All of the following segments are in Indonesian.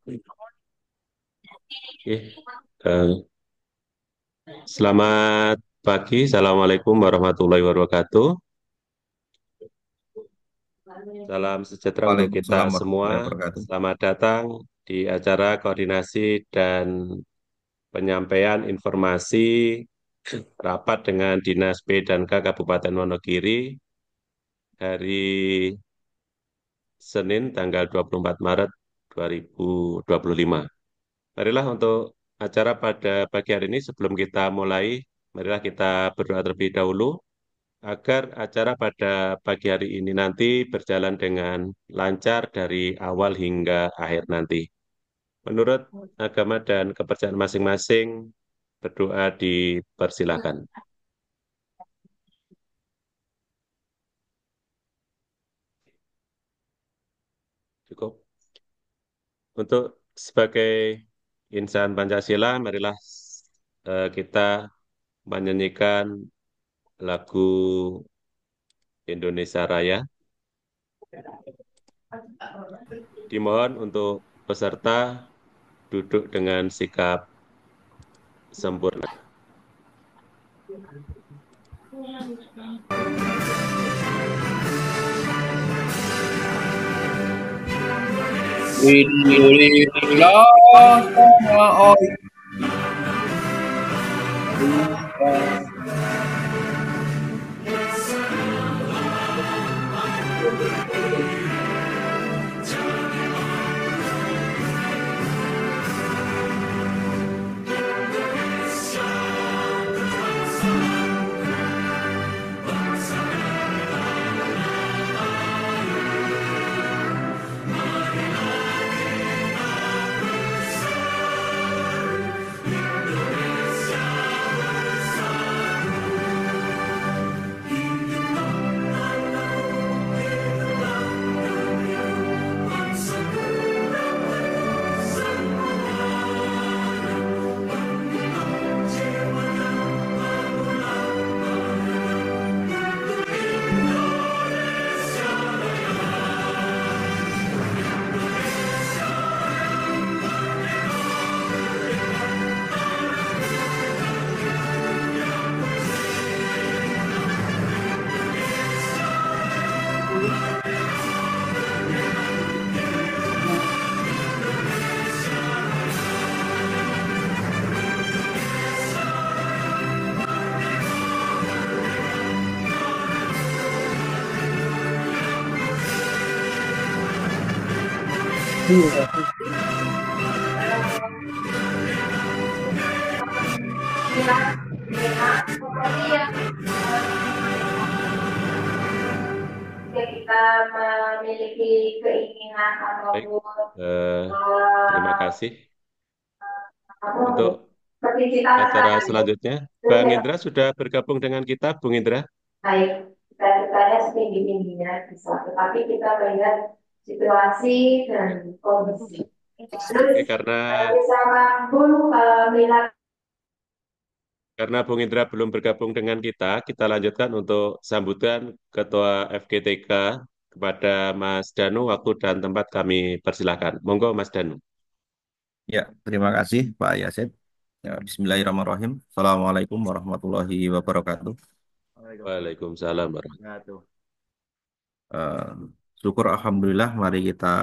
Oke. Eh, Selamat pagi, Assalamualaikum warahmatullahi wabarakatuh. Salam sejahtera untuk kita Waalaikumsalam semua. warahmatullahi wabarakatuh. Selamat datang di acara koordinasi dan penyampaian informasi rapat dengan Dinas P dan K Kabupaten Wonogiri hari Senin tanggal 24 Maret 2025. Marilah untuk acara pada pagi hari ini sebelum kita mulai, marilah kita berdoa terlebih dahulu agar acara pada pagi hari ini nanti berjalan dengan lancar dari awal hingga akhir nanti. Menurut agama dan kepercayaan masing-masing, berdoa dipersilakan. Cukup. Untuk sebagai insan Pancasila, marilah kita menyanyikan lagu Indonesia Raya. Dimohon untuk peserta duduk dengan sikap sempurna. Alhamdulillah sama Allah. Kita memiliki keinginan Baik, ataupun eh, terima eh, kasih. apa, Untuk seperti cita-cita acara itu selanjutnya, Bang sudah Indra sudah bergabung dengan kita, Bung Indra. baik. Cita-citanya setinggi-tingginya bisa, tetapi kita melihat situasi dan Ya. kondisi. Oke, Terus karena misalkan kalau minat Bung Indra belum bergabung dengan kita lanjutkan untuk sambutan Ketua FGTK kepada Mas Danu. Waktu dan tempat kami persilahkan. Monggo, Mas Danu. Ya, terima kasih Pak Yasir. Ya, Bismillahirrahmanirrahim. Assalamualaikum warahmatullahi wabarakatuh. Waalaikumsalam warahmatullahi Eh, Syukur Alhamdulillah, mari kita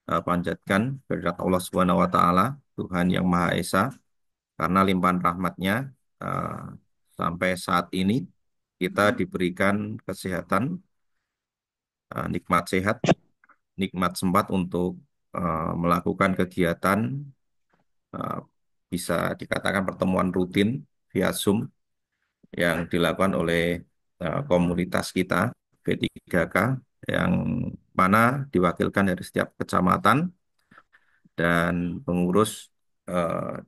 panjatkan kehadirat Allah Subhanahu wa Ta'ala, Tuhan yang Maha Esa, karena limpahan rahmatnya eh, sampai saat ini kita diberikan kesehatan, nikmat sehat, nikmat sempat untuk melakukan kegiatan, eh, bisa dikatakan pertemuan rutin via Zoom yang dilakukan oleh komunitas kita P3K, yang mana diwakilkan dari setiap kecamatan dan pengurus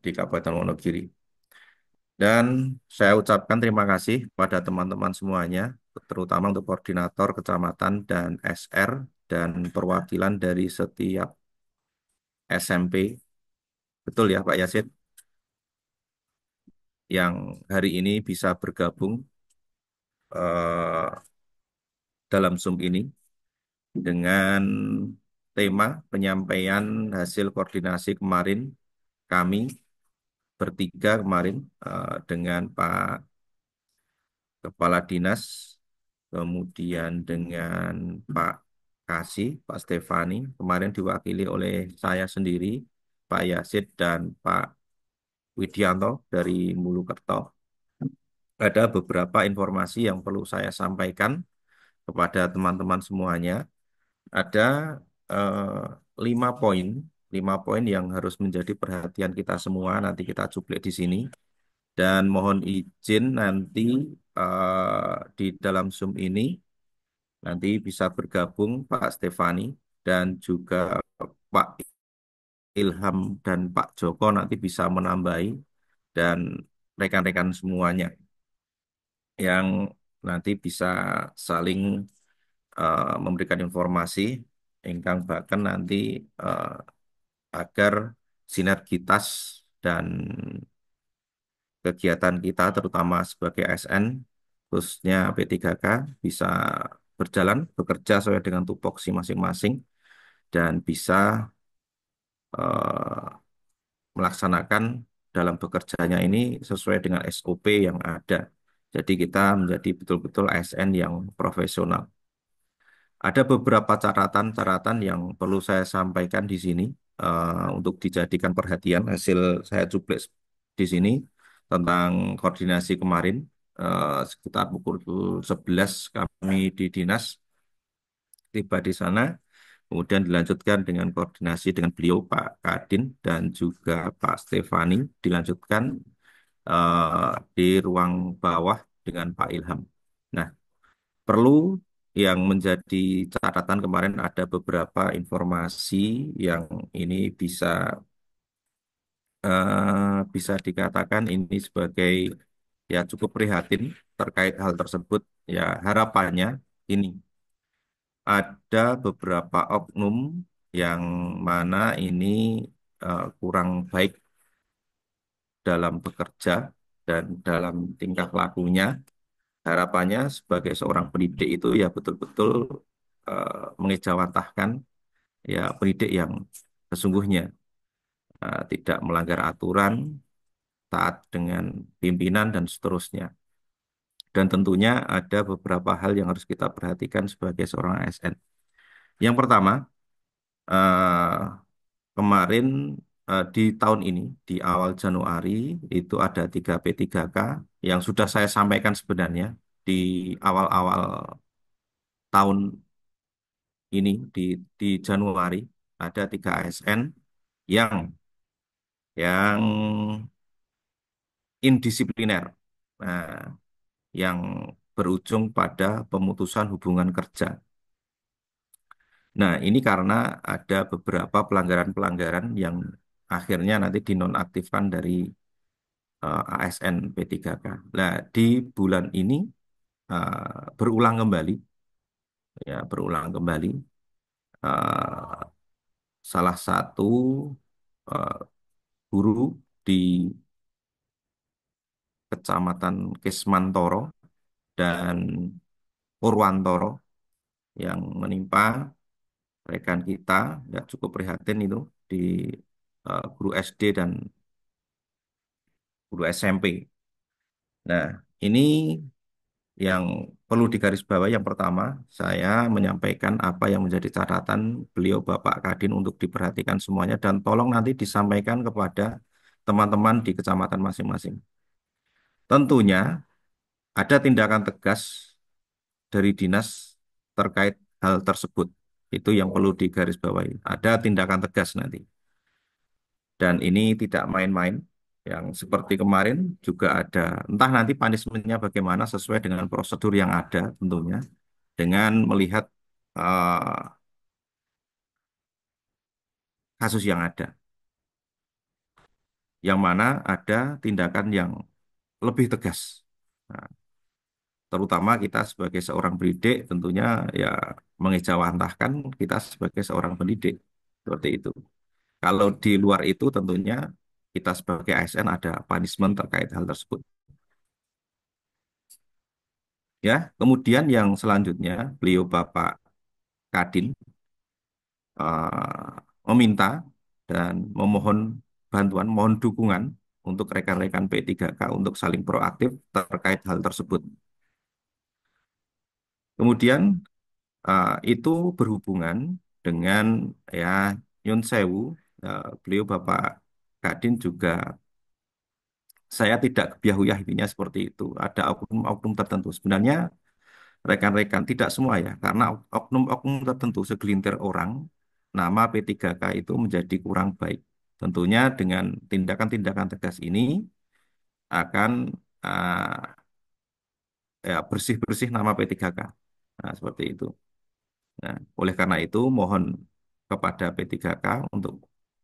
di Kabupaten Wonogiri. Dan saya ucapkan terima kasih pada teman-teman semuanya, terutama untuk koordinator kecamatan dan SR dan perwakilan dari setiap SMP. Betul ya Pak Yasid, yang hari ini bisa bergabung dalam Zoom ini dengan tema penyampaian hasil koordinasi kemarin kami bertiga kemarin dengan Pak Kepala Dinas, kemudian dengan Pak Kasih, Pak Stefani, kemarin diwakili oleh saya sendiri, Pak Yasid dan Pak Widianto dari Mulukerto. Ada beberapa informasi yang perlu saya sampaikan kepada teman-teman semuanya. Ada eh, 5 poin, 5 poin yang harus menjadi perhatian kita semua. Nanti kita cuplik di sini. Dan mohon izin nanti di dalam Zoom ini nanti bisa bergabung Pak Stefani dan juga Pak Ilham dan Pak Joko nanti bisa menambahi dan rekan-rekan semuanya yang nanti bisa saling memberikan informasi ingkang bahkan nanti eh, agar sinergitas dan kegiatan kita terutama sebagai ASN khususnya P3K bisa berjalan bekerja sesuai dengan tupoksi masing-masing dan bisa eh, melaksanakan dalam bekerjanya ini sesuai dengan SOP yang ada. Jadi kita menjadi betul-betul ASN yang profesional. Ada beberapa catatan-catatan yang perlu saya sampaikan di sini untuk dijadikan perhatian. Hasil saya cuplik di sini tentang koordinasi kemarin sekitar pukul 11 kami di dinas tiba di sana. Kemudian dilanjutkan dengan koordinasi dengan beliau Pak Kadin dan juga Pak Stefani dilanjutkan di ruang bawah dengan Pak Ilham. Nah, perlu yang menjadi catatan kemarin ada beberapa informasi yang ini bisa dikatakan ini sebagai ya cukup prihatin terkait hal tersebut. Ya harapannya ini ada beberapa oknum yang mana ini kurang baik dalam bekerja dan dalam tingkah lakunya. Harapannya sebagai seorang pendidik itu ya betul-betul mengejawantahkan ya pendidik yang sesungguhnya tidak melanggar aturan, taat dengan pimpinan dan seterusnya. Dan tentunya ada beberapa hal yang harus kita perhatikan sebagai seorang ASN. Yang pertama, eh, kemarin di tahun ini, di awal Januari, itu ada 3 P3K yang sudah saya sampaikan sebenarnya di awal-awal tahun ini, di Januari, ada 3 ASN yang yang indisipliner, nah, yang berujung pada pemutusan hubungan kerja. Nah, ini karena ada beberapa pelanggaran-pelanggaran yang akhirnya nanti dinonaktifkan dari ASN P3K. Nah, di bulan ini berulang kembali, ya berulang kembali eh, salah satu eh, guru di Kecamatan Kesmantoro dan Purwantoro yang menimpa rekan kita, ya cukup prihatin itu di guru SD dan guru SMP. Nah, ini yang perlu digarisbawahi yang pertama, saya menyampaikan apa yang menjadi catatan beliau Bapak Kadin untuk diperhatikan semuanya dan tolong nanti disampaikan kepada teman-teman di kecamatan masing-masing. Tentunya ada tindakan tegas dari dinas terkait hal tersebut. Itu yang perlu digarisbawahi. Ada tindakan tegas nanti. Dan ini tidak main-main. Yang seperti kemarin juga ada, entah nanti punishment-nya bagaimana sesuai dengan prosedur yang ada tentunya. Dengan melihat eh, kasus yang ada. Yang mana ada tindakan yang lebih tegas. Nah, terutama kita sebagai seorang pendidik tentunya ya mengejawantahkan kita sebagai seorang pendidik. Seperti itu. Kalau di luar itu tentunya kita sebagai ASN ada punishment terkait hal tersebut. Ya, kemudian yang selanjutnya beliau Bapak Kadin meminta dan memohon bantuan, mohon dukungan untuk rekan-rekan P3K untuk saling proaktif terkait hal tersebut. Kemudian itu berhubungan dengan ya Nyun Sewu, beliau Bapak Kadin juga saya tidak kebiahuyah intinya seperti itu. Ada oknum-oknum tertentu. Sebenarnya rekan-rekan tidak semua ya, karena oknum-oknum tertentu segelintir orang nama P3K itu menjadi kurang baik. Tentunya dengan tindakan-tindakan tegas ini akan ah, ya bersih-bersih nama P3K. Nah, seperti itu. Nah, oleh karena itu mohon kepada P3K untuk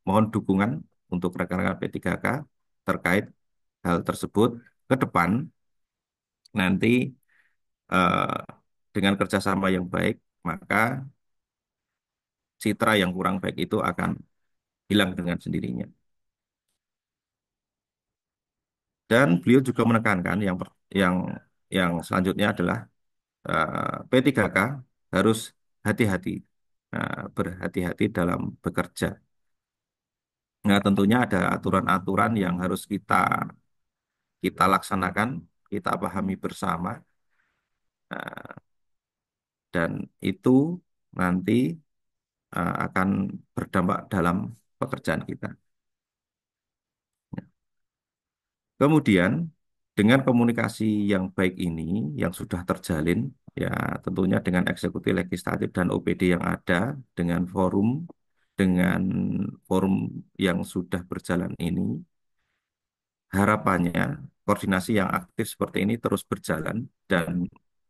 mohon dukungan untuk rekan-rekan P3K terkait hal tersebut ke depan nanti eh, dengan kerjasama yang baik maka citra yang kurang baik itu akan hilang dengan sendirinya. Dan beliau juga menekankan yang yang selanjutnya adalah P3K harus hati-hati, berhati-hati dalam bekerja. Nah, tentunya ada aturan-aturan yang harus kita laksanakan, kita pahami bersama, Nah, dan itu nanti akan berdampak dalam pekerjaan kita. Kemudian, dengan komunikasi yang baik ini, yang sudah terjalin, ya tentunya dengan eksekutif, legislatif, dan OPD yang ada, dengan forum yang sudah berjalan ini, harapannya koordinasi yang aktif seperti ini terus berjalan dan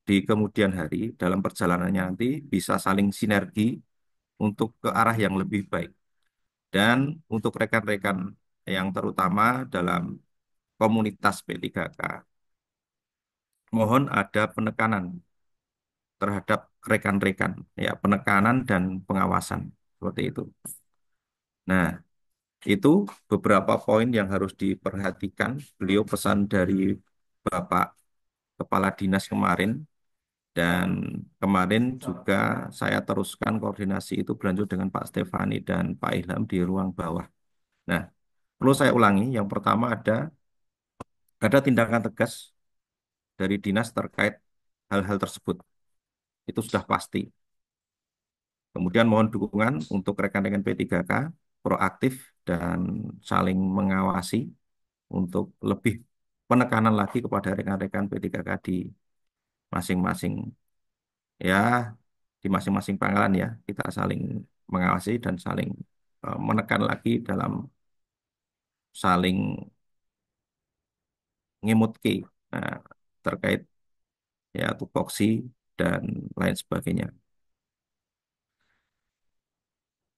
di kemudian hari dalam perjalanannya nanti bisa saling sinergi untuk ke arah yang lebih baik. Dan untuk rekan-rekan yang terutama dalam komunitas P3K, mohon ada penekanan terhadap rekan-rekan, ya penekanan dan pengawasan seperti itu. Nah, itu beberapa poin yang harus diperhatikan. Beliau pesan dari Bapak Kepala Dinas kemarin dan kemarin juga saya teruskan koordinasi itu berlanjut dengan Pak Stefani dan Pak Ilham di ruang bawah. Nah, perlu saya ulangi, yang pertama ada tindakan tegas dari dinas terkait hal-hal tersebut. Itu sudah pasti. Kemudian mohon dukungan untuk rekan-rekan P3K proaktif dan saling mengawasi untuk lebih penekanan lagi kepada rekan-rekan P3K di masing-masing ya di masing-masing pangkalan ya kita saling mengawasi dan saling menekan lagi dalam saling ngimutke nah, terkait ya tupoksi dan lain sebagainya.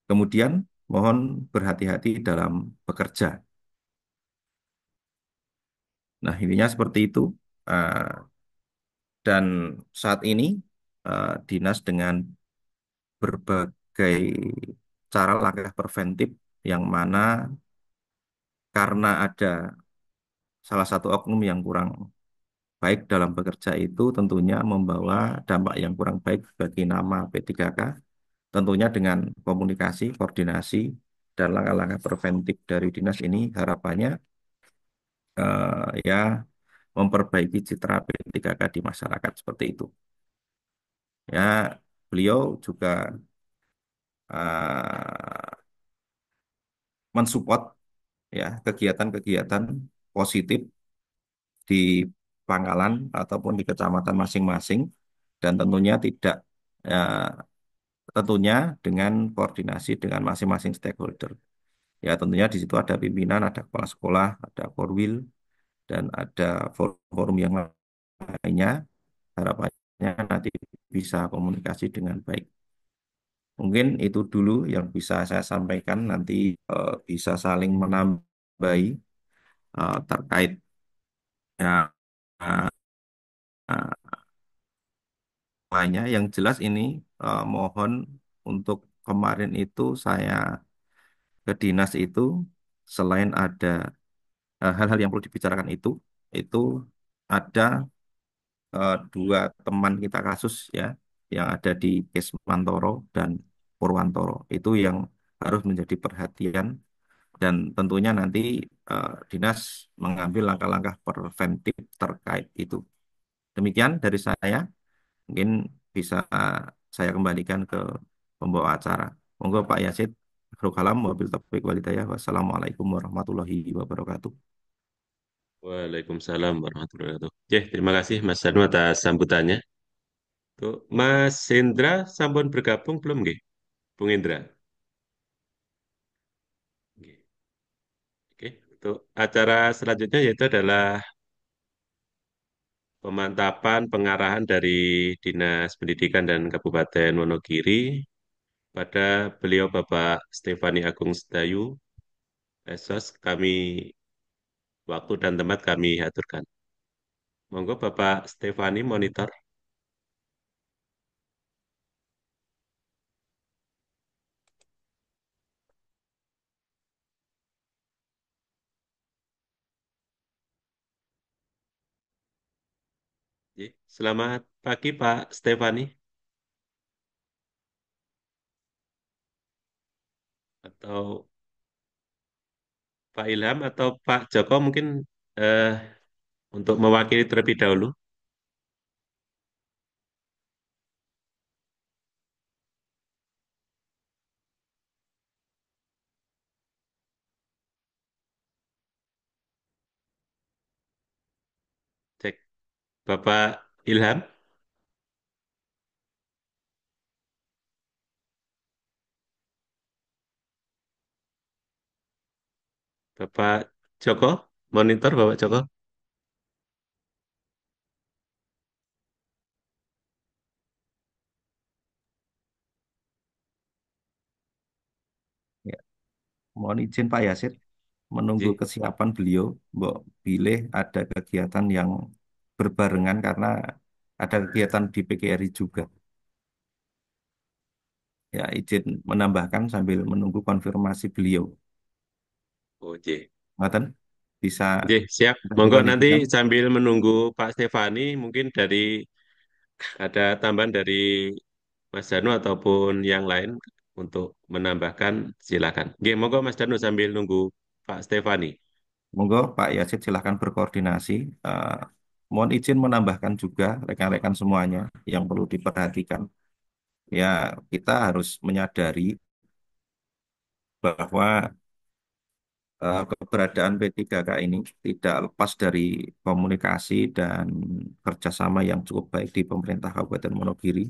Kemudian mohon berhati-hati dalam bekerja. Nah, intinya seperti itu. Eh, dan saat ini dinas dengan berbagai cara langkah preventif yang mana karena ada salah satu oknum yang kurang baik dalam bekerja itu tentunya membawa dampak yang kurang baik bagi nama P3K. Tentunya dengan komunikasi, koordinasi, dan langkah-langkah preventif dari dinas ini harapannya ya memperbaiki citra P3K di masyarakat seperti itu. Ya, beliau juga uh, mensupport ya kegiatan-kegiatan positif di pangkalan ataupun di kecamatan masing-masing dan ya, tentunya dengan koordinasi dengan masing-masing stakeholder. Ya tentunya di situ ada pimpinan, ada kepala sekolah, ada korwil dan ada forum yang lainnya. Harapannya nanti bisa komunikasi dengan baik. Mungkin itu dulu yang bisa saya sampaikan. Nanti bisa saling menambahi terkait ya, uh, uh, lainnya. Yang jelas ini mohon untuk kemarin itu saya ke dinas itu selain ada hal-hal yang perlu dibicarakan itu ada dua teman kita kasus ya yang ada di Kes Mantoro dan Purwantoro. Itu yang harus menjadi perhatian dan tentunya nanti dinas mengambil langkah-langkah preventif terkait itu. Demikian dari saya, mungkin bisa saya kembalikan ke pembawa acara. Monggo Pak Yasid, Akhirul kalam, wabil taufiq walhidayah. Wassalamualaikum warahmatullahi wabarakatuh. Waalaikumsalam warahmatullahi wabarakatuh. Oke, terima kasih Mas Danu atas sambutannya. Tuh, Mas Hendra sampun bergabung belum nggih? Bung Indra. Nggih. Oke, untuk acara selanjutnya yaitu adalah pemantapan pengarahan dari Dinas Pendidikan dan Kabupaten Wonogiri pada beliau Bapak Stefani Agung Sedayu, Esos, kami waktu dan tempat kami aturkan. Monggo Bapak Stefani monitor. Selamat pagi Pak Stefani atau Pak Ilham atau Pak Joko mungkin eh, untuk mewakili terlebih dahulu. Cek Bapak Ilham, Bapak Joko, monitor Bapak Joko. Ya, mohon izin Pak Yasid, menunggu Ji. kesiapan beliau, Mbok pilih ada kegiatan yang berbarengan karena ada kegiatan di PGRI juga. Ya, izin menambahkan sambil menunggu konfirmasi beliau. Oh, Ji. Ngaten, bisa Ji, siap. Monggo nanti dilanjutkan. sambil menunggu Pak Stefani mungkin dari ada tambahan dari Mas Danu ataupun yang lain untuk menambahkan silakan. Oke, monggo Mas Danu sambil nunggu Pak Stefani. Monggo Pak Yasid silahkan berkoordinasi. Eh, Mohon izin menambahkan juga rekan-rekan semuanya yang perlu diperhatikan. Ya, kita harus menyadari bahwa keberadaan P3K ini tidak lepas dari komunikasi dan kerjasama yang cukup baik di pemerintah Kabupaten Wonogiri.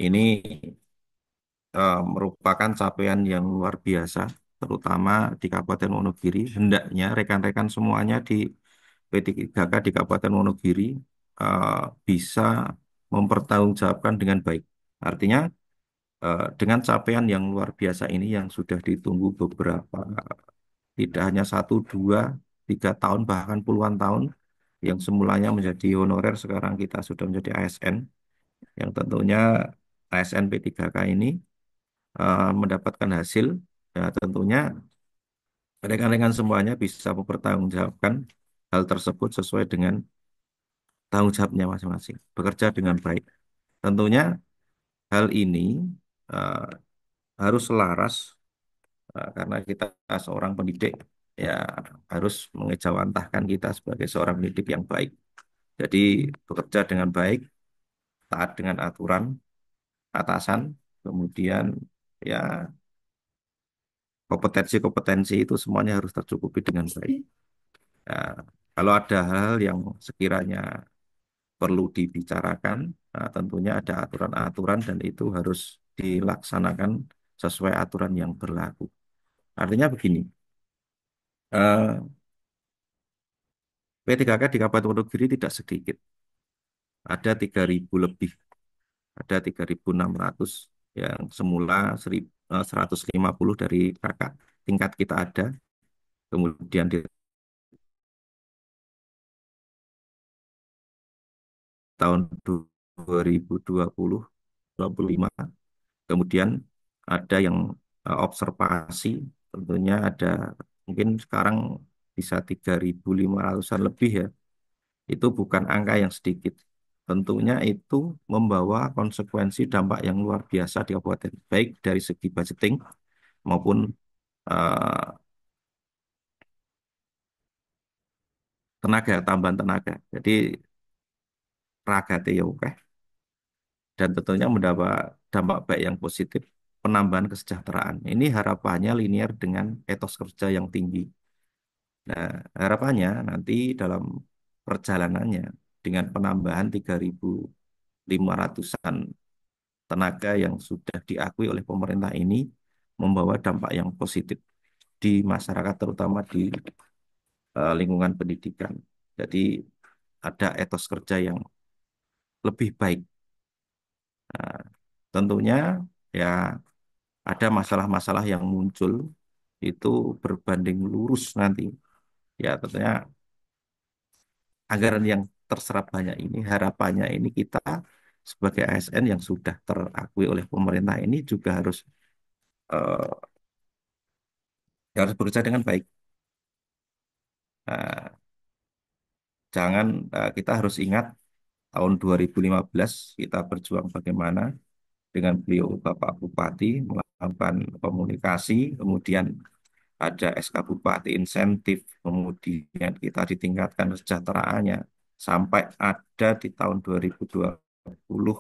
Ini merupakan capaian yang luar biasa, terutama di Kabupaten Wonogiri. Hendaknya rekan-rekan semuanya di P3K di Kabupaten Wonogiri eh, bisa mempertanggungjawabkan dengan baik. Artinya, dengan capaian yang luar biasa ini yang sudah ditunggu beberapa, tidak hanya satu, dua, 3 tahun, bahkan puluhan tahun, yang semulanya menjadi honorer, sekarang kita sudah menjadi ASN, yang tentunya ASN P3K ini mendapatkan hasil, ya tentunya rekan-rekan semuanya bisa mempertanggungjawabkan hal tersebut sesuai dengan tanggung jawabnya masing-masing, bekerja dengan baik. Tentunya hal ini eh, harus selaras karena kita seorang pendidik ya harus mengejawantahkan kita sebagai seorang pendidik yang baik. Jadi bekerja dengan baik, taat dengan aturan atasan, kemudian ya kompetensi-kompetensi itu semuanya harus tercukupi dengan baik. Ya, kalau ada hal yang sekiranya perlu dibicarakan, nah, tentunya ada aturan-aturan dan itu harus dilaksanakan sesuai aturan yang berlaku. Artinya begini, eh, P3K di Kabupaten Wonogiri tidak sedikit, ada 3.000 lebih, ada 3.600 yang semula 150 dari kakak tingkat kita ada, kemudian di tahun 2020 25 kemudian ada yang observasi, tentunya ada mungkin sekarang bisa 3.500-an lebih ya. Itu bukan angka yang sedikit. tentunya itu membawa konsekuensi dampak yang luar biasa di kabupaten, baik dari segi budgeting maupun eh, tenaga, tambahan tenaga. Jadi ragate ya oke. Dan tentunya mendapat dampak baik yang positif, penambahan kesejahteraan. Ini harapannya linear dengan etos kerja yang tinggi. Nah, harapannya nanti dalam perjalanannya dengan penambahan 3.500-an tenaga yang sudah diakui oleh pemerintah ini membawa dampak yang positif di masyarakat, terutama di lingkungan pendidikan. Jadi ada etos kerja yang lebih baik. Nah, tentunya ya ada masalah-masalah yang muncul itu berbanding lurus nanti. Ya tentunya anggaran yang terserap banyak ini, harapannya ini kita sebagai ASN yang sudah terakui oleh pemerintah ini juga eh, harus bekerja dengan baik. Nah, jangan kita harus ingat tahun 2015 kita berjuang bagaimana dengan beliau Bapak Bupati melakukan komunikasi, kemudian ada SK Bupati insentif, kemudian kita ditingkatkan kesejahteraannya sampai ada di tahun 2020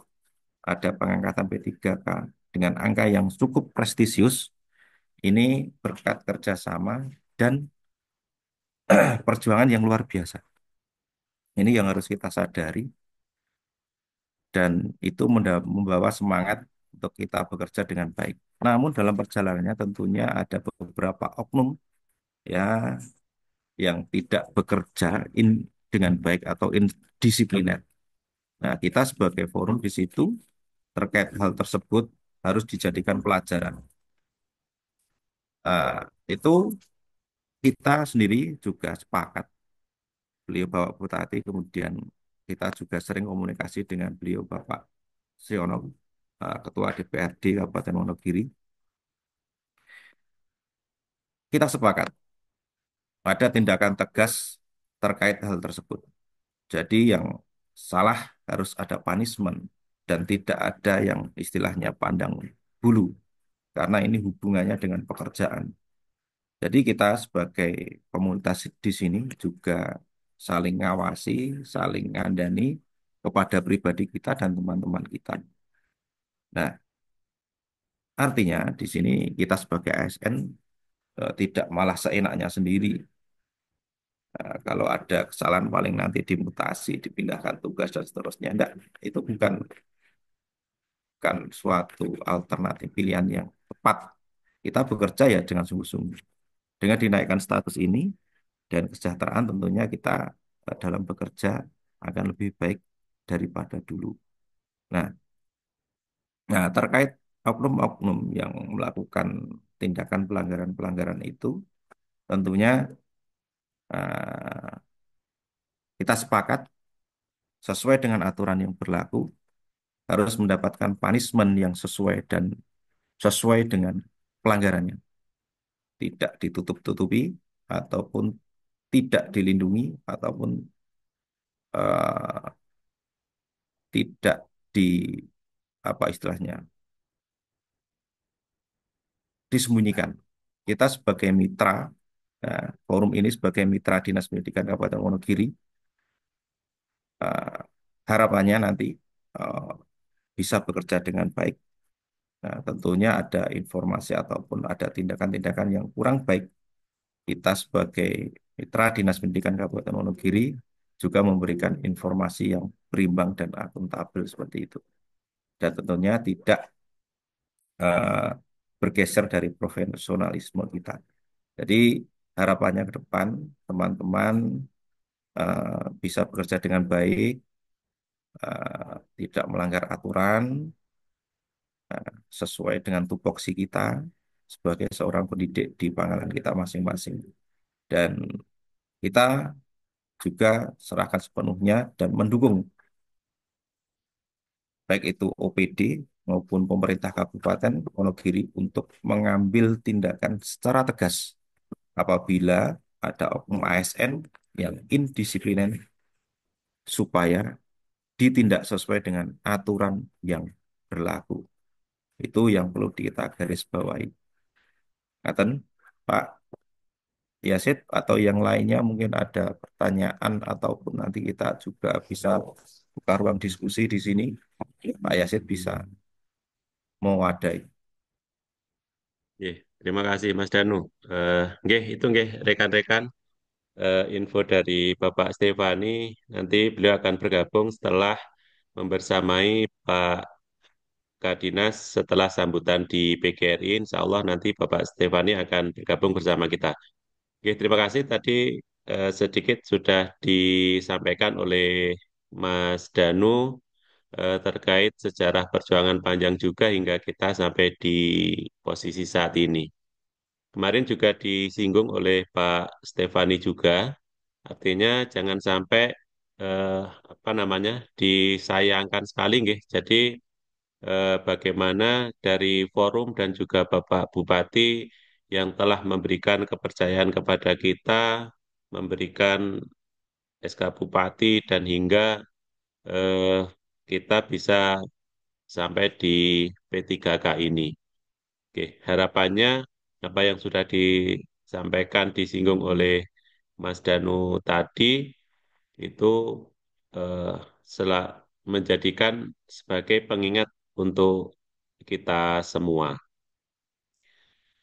ada pengangkatan P3K dengan angka yang cukup prestisius. Ini berkat kerjasama dan perjuangan yang luar biasa. Ini yang harus kita sadari dan itu membawa semangat untuk kita bekerja dengan baik. Namun dalam perjalanannya tentunya ada beberapa oknum ya yang tidak bekerja dengan baik atau indisipliner. Nah, kita sebagai forum di situ terkait hal tersebut harus dijadikan pelajaran. Itu kita sendiri juga sepakat. Beliau Bapak Bupati, kemudian kita juga sering komunikasi dengan beliau Bapak Siono, Ketua DPRD Kabupaten Wonogiri. Kita sepakat ada tindakan tegas terkait hal tersebut. Jadi yang salah harus ada punishment dan tidak ada yang istilahnya pandang bulu karena ini hubungannya dengan pekerjaan. Jadi kita sebagai komunitas di sini juga saling ngawasi, saling ngandani kepada pribadi kita dan teman-teman kita. Nah, artinya di sini kita sebagai ASN tidak malah seenaknya sendiri. Kalau ada kesalahan paling nanti dimutasi, dipindahkan tugas dan seterusnya. Enggak, itu bukan suatu alternatif pilihan yang tepat. Kita bekerja ya dengan sungguh-sungguh. Dengan dinaikkan status ini dan kesejahteraan tentunya kita dalam bekerja akan lebih baik daripada dulu. Nah, nah terkait oknum-oknum yang melakukan tindakan pelanggaran-pelanggaran itu, tentunya eh, kita sepakat sesuai dengan aturan yang berlaku harus mendapatkan punishment yang sesuai dan sesuai dengan pelanggarannya. Tidak ditutup-tutupi ataupun tidak dilindungi ataupun eh, tidak di apa istilahnya disembunyikan. Kita sebagai mitra, forum ini sebagai mitra Dinas Pendidikan Kabupaten Wonogiri, eh, harapannya nanti eh, bisa bekerja dengan baik. Nah, tentunya ada informasi ataupun ada tindakan-tindakan yang kurang baik. Kita sebagai mitra Dinas Pendidikan Kabupaten Wonogiri juga memberikan informasi yang berimbang dan akuntabel seperti itu. Dan tentunya tidak eh, bergeser dari profesionalisme kita. Jadi harapannya ke depan teman-teman bisa bekerja dengan baik, tidak melanggar aturan, sesuai dengan tupoksi kita sebagai seorang pendidik di pangkalan kita masing-masing. Dan kita juga serahkan sepenuhnya dan mendukung baik itu OPD maupun pemerintah Kabupaten Wonogiri untuk mengambil tindakan secara tegas apabila ada oknum ASN yang indisipliner supaya ditindak sesuai dengan aturan yang berlaku. Itu yang perlu kita garis bawahi. Ngaten, Pak Yasid atau yang lainnya mungkin ada pertanyaan ataupun nanti kita juga bisa buka ruang diskusi di sini. Pak Yasid bisa mewadai. Nggih, terima kasih Mas Danu. Nggih, itu nggih rekan-rekan info dari Bapak Stefani. Nanti beliau akan bergabung setelah membersamai Pak Kadinas setelah sambutan di PGRI. Insya Allah nanti Bapak Stefani akan bergabung bersama kita. Oke, terima kasih. Tadi sedikit sudah disampaikan oleh Mas Danu terkait sejarah perjuangan panjang juga hingga kita sampai di posisi saat ini. Kemarin juga disinggung oleh Pak Stefani juga, artinya jangan sampai eh, apa namanya disayangkan sekali, nggih. Jadi bagaimana dari forum dan juga Bapak Bupati yang telah memberikan kepercayaan kepada kita, memberikan SK Bupati dan hingga eh, kita bisa sampai di P3K ini. Oke, harapannya apa yang sudah disampaikan, disinggung oleh Mas Danu tadi itu eh, sela- menjadikan sebagai pengingat untuk kita semua.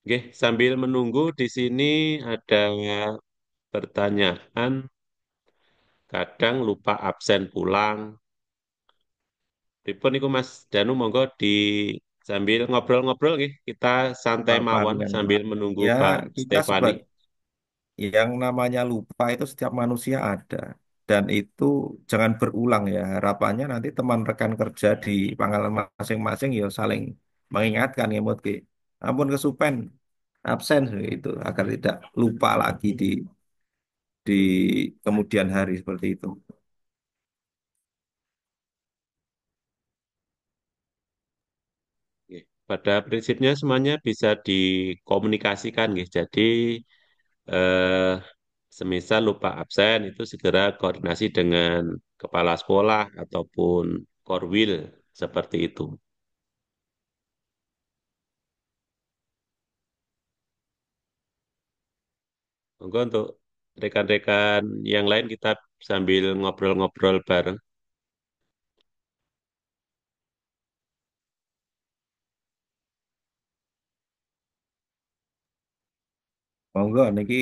Oke, sambil menunggu di sini ada pertanyaan, kadang lupa absen pulang. Pripun iku Mas Danu, monggo di sambil ngobrol-ngobrol nggih, kita santai Kapan mawon yang sambil menunggu ya Pak kita Stefani. sebab yang namanya lupa itu setiap manusia ada dan itu jangan berulang ya. Harapannya nanti teman rekan kerja di pangkalan masing-masing ya saling mengingatkan ya Mutki. Ampun kesupen absen itu agar tidak lupa lagi di kemudian hari seperti itu. Nggih. Pada prinsipnya semuanya bisa dikomunikasikan nggih. Jadi eh, semisal lupa absen itu segera koordinasi dengan kepala sekolah ataupun korwil seperti itu. Monggo untuk rekan-rekan yang lain kita sambil ngobrol-ngobrol bareng. Monggo niki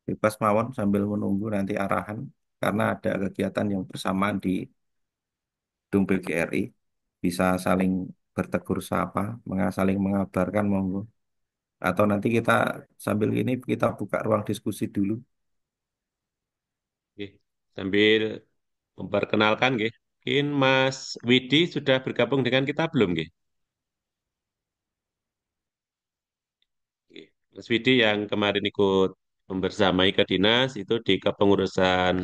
bebas mawon sambil menunggu nanti arahan karena ada kegiatan yang bersamaan di Gedung PGRI bisa saling bertegur sapa, saling mengabarkan monggo. Atau nanti kita sambil ini kita buka ruang diskusi dulu. Nggih. Sambil memperkenalkan nggih. Mungkin Mas Widi sudah bergabung dengan kita belum nggih? Nggih. Mas Widi yang kemarin ikut membersamai ke dinas itu di kepengurusan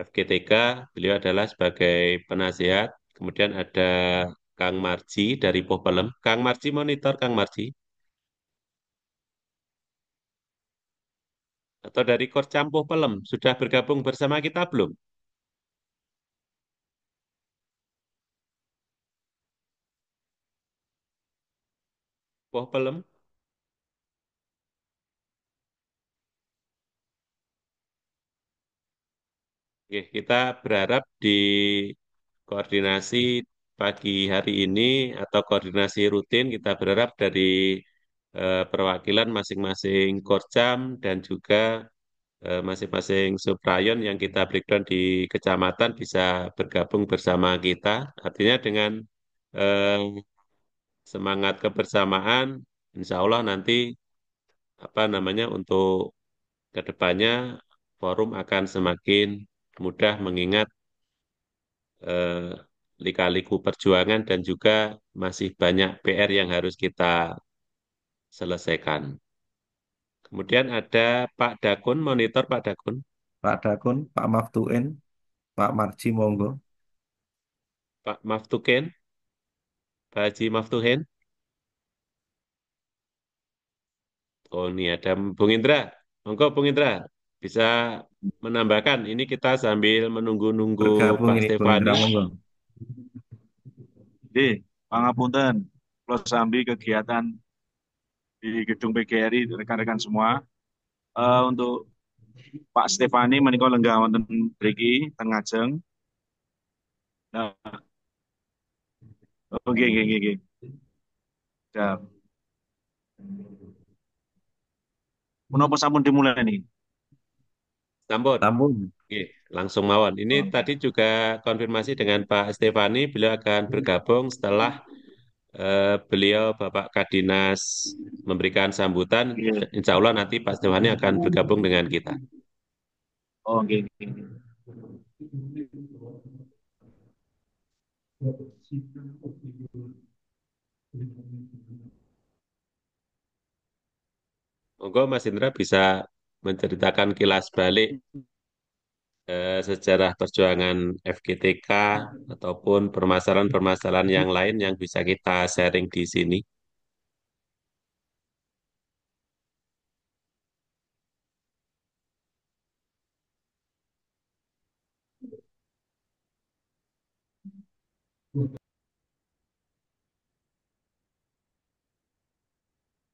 FGTK, beliau adalah sebagai penasihat. Kemudian ada Kang Marji dari Pohpelem. Kang Marji monitor, Kang Marji. Atau dari Korcam Pohpelem, sudah bergabung bersama kita belum? Pohpelem. Oke, kita berharap di koordinasi pagi hari ini atau koordinasi rutin kita berharap dari perwakilan masing-masing Korcam dan juga masing-masing subrayon yang kita breakdown di kecamatan bisa bergabung bersama kita. Artinya dengan eh, semangat kebersamaan, insya Allah nanti apa namanya untuk kedepannya forum akan semakin mudah mengingat eh, lika-liku perjuangan dan juga masih banyak PR yang harus kita selesaikan. Kemudian ada Pak Dakun, monitor Pak Dakun, Pak Dakun, Pak Maftuin, Pak Marji monggo. Pak Maftuken, Pak Haji Maftuhin. Oh ini ada Bung Indra. Monggo Bung Indra, bisa menambahkan. Ini kita sambil menunggu-nunggu Bergabung Pak ini Bung Stefani. Indra, monggo. Jadi, pangapunten, kalau sambil kegiatan di gedung PGRI, rekan-rekan semua, untuk Pak Stefani menika lenggah wonten mriki teng ngajeng. Nah, oke, oke, oke, oke. Siap. Menapa sampun dimulai nih? Sampun. Tampung. Oke, langsung mawon. Ini tadi juga konfirmasi dengan Pak Stefani, beliau akan bergabung setelah beliau Bapak Kadinas memberikan sambutan. Oke. Insya Allah nanti Pak Stefani akan bergabung dengan kita. Oh, oke, oke. Monggo Mas Indra bisa menceritakan kilas balik sejarah perjuangan FGTK ataupun permasalahan-permasalahan yang lain yang bisa kita sharing di sini.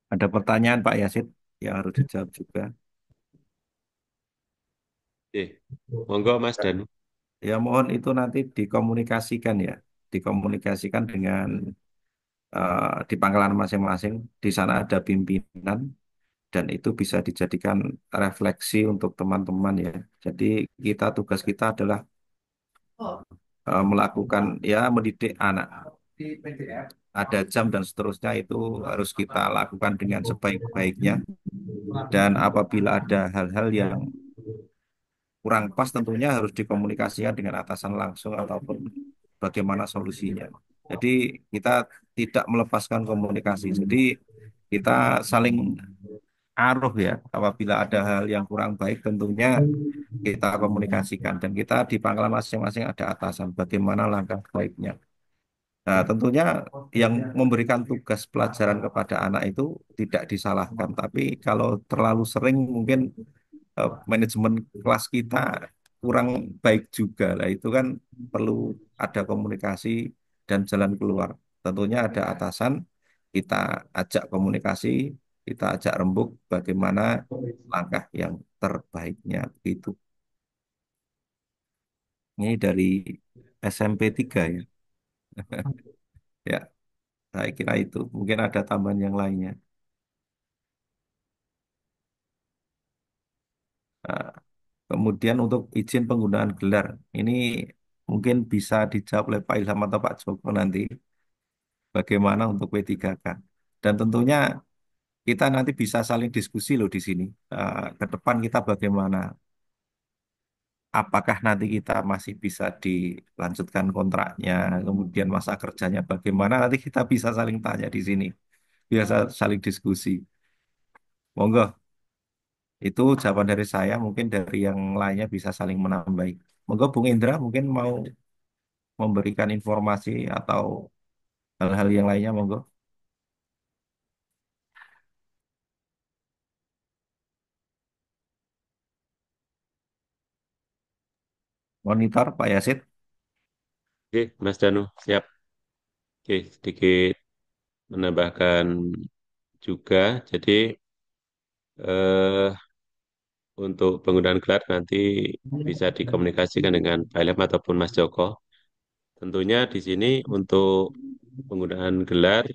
Ada pertanyaan Pak Yasid yang harus dijawab juga. Oke, monggo Mas Danu. Ya mohon itu nanti dikomunikasikan ya, dikomunikasikan dengan di pangkalan masing-masing. Di sana ada pimpinan dan itu bisa dijadikan refleksi untuk teman-teman ya. Jadi tugas kita adalah melakukan ya mendidik anak. Ada jam dan seterusnya itu harus kita lakukan dengan sebaik-baiknya. Dan apabila ada hal-hal yang kurang pas tentunya harus dikomunikasikan dengan atasan langsung ataupun bagaimana solusinya. Jadi kita tidak melepaskan komunikasi. Jadi kita saling aruh ya. Apabila ada hal yang kurang baik tentunya kita komunikasikan dan kita di pangkalan masing-masing ada atasan bagaimana langkah baiknya. Nah, tentunya yang memberikan tugas pelajaran kepada anak itu tidak disalahkan, tapi kalau terlalu sering mungkin manajemen kelas kita kurang baik juga. Lah itu kan perlu ada komunikasi dan jalan keluar. Tentunya ada atasan, kita ajak komunikasi, kita ajak rembuk bagaimana langkah yang terbaiknya itu. Ini dari SMP 3 ya. Ya, saya kira itu. Mungkin ada tambahan yang lainnya. Nah, kemudian untuk izin penggunaan gelar, ini mungkin bisa dijawab oleh Pak Ilham atau Pak Joko nanti. Bagaimana untuk W3K. Dan tentunya kita nanti bisa saling diskusi loh di sini. Ke depan kita bagaimana? Apakah nanti kita masih bisa dilanjutkan kontraknya, kemudian masa kerjanya bagaimana? Nanti kita bisa saling tanya di sini, biasa saling diskusi. Monggo, itu jawaban dari saya. Mungkin dari yang lainnya bisa saling menambahi. Monggo, Bung Indra mungkin mau memberikan informasi atau hal-hal yang lainnya. Monggo, monitor Pak Yasid. Oke, Mas Danu, siap. Oke, sedikit menambahkan juga. Jadi eh, untuk penggunaan gelar nanti bisa dikomunikasikan dengan Pak Ilham ataupun Mas Joko. Tentunya di sini untuk penggunaan gelar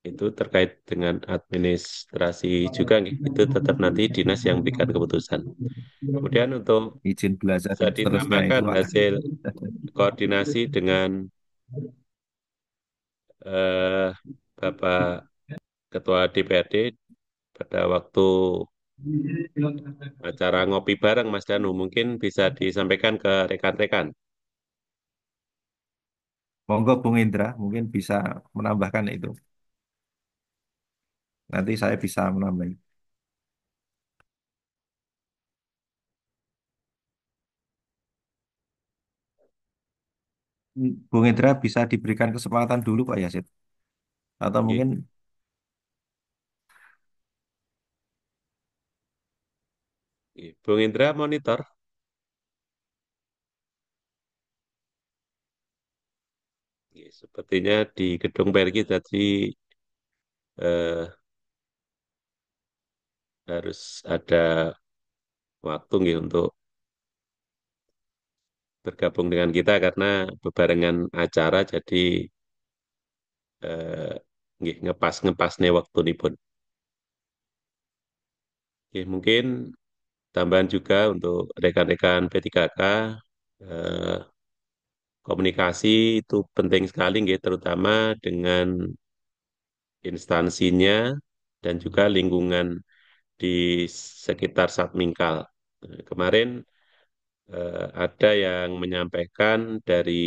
itu terkait dengan administrasi juga, nggih. Itu tetap nanti dinas yang berikan keputusan. Kemudian untuk Izin belajar bisa dan seterusnya itu ditambahkan Pak. hasil koordinasi dengan eh, Bapak Ketua DPRD pada waktu acara ngopi bareng Mas Danu, mungkin bisa disampaikan ke rekan-rekan. Monggo Bung Indra mungkin bisa menambahkan itu. Nanti saya bisa menambah. Bung Indra bisa diberikan kesempatan dulu Pak Yasid. Atau Nggih. mungkin, Bung Indra monitor. Sepertinya di gedung PRG tadi eh, harus ada waktu nggih untuk bergabung dengan kita karena bebarengan acara jadi eh, nggih ngepas nih waktu nih pun. Mungkin tambahan juga untuk rekan-rekan P3K eh, komunikasi itu penting sekali nggih terutama dengan instansinya dan juga lingkungan di sekitar Satmingkal. Kemarin ada yang menyampaikan dari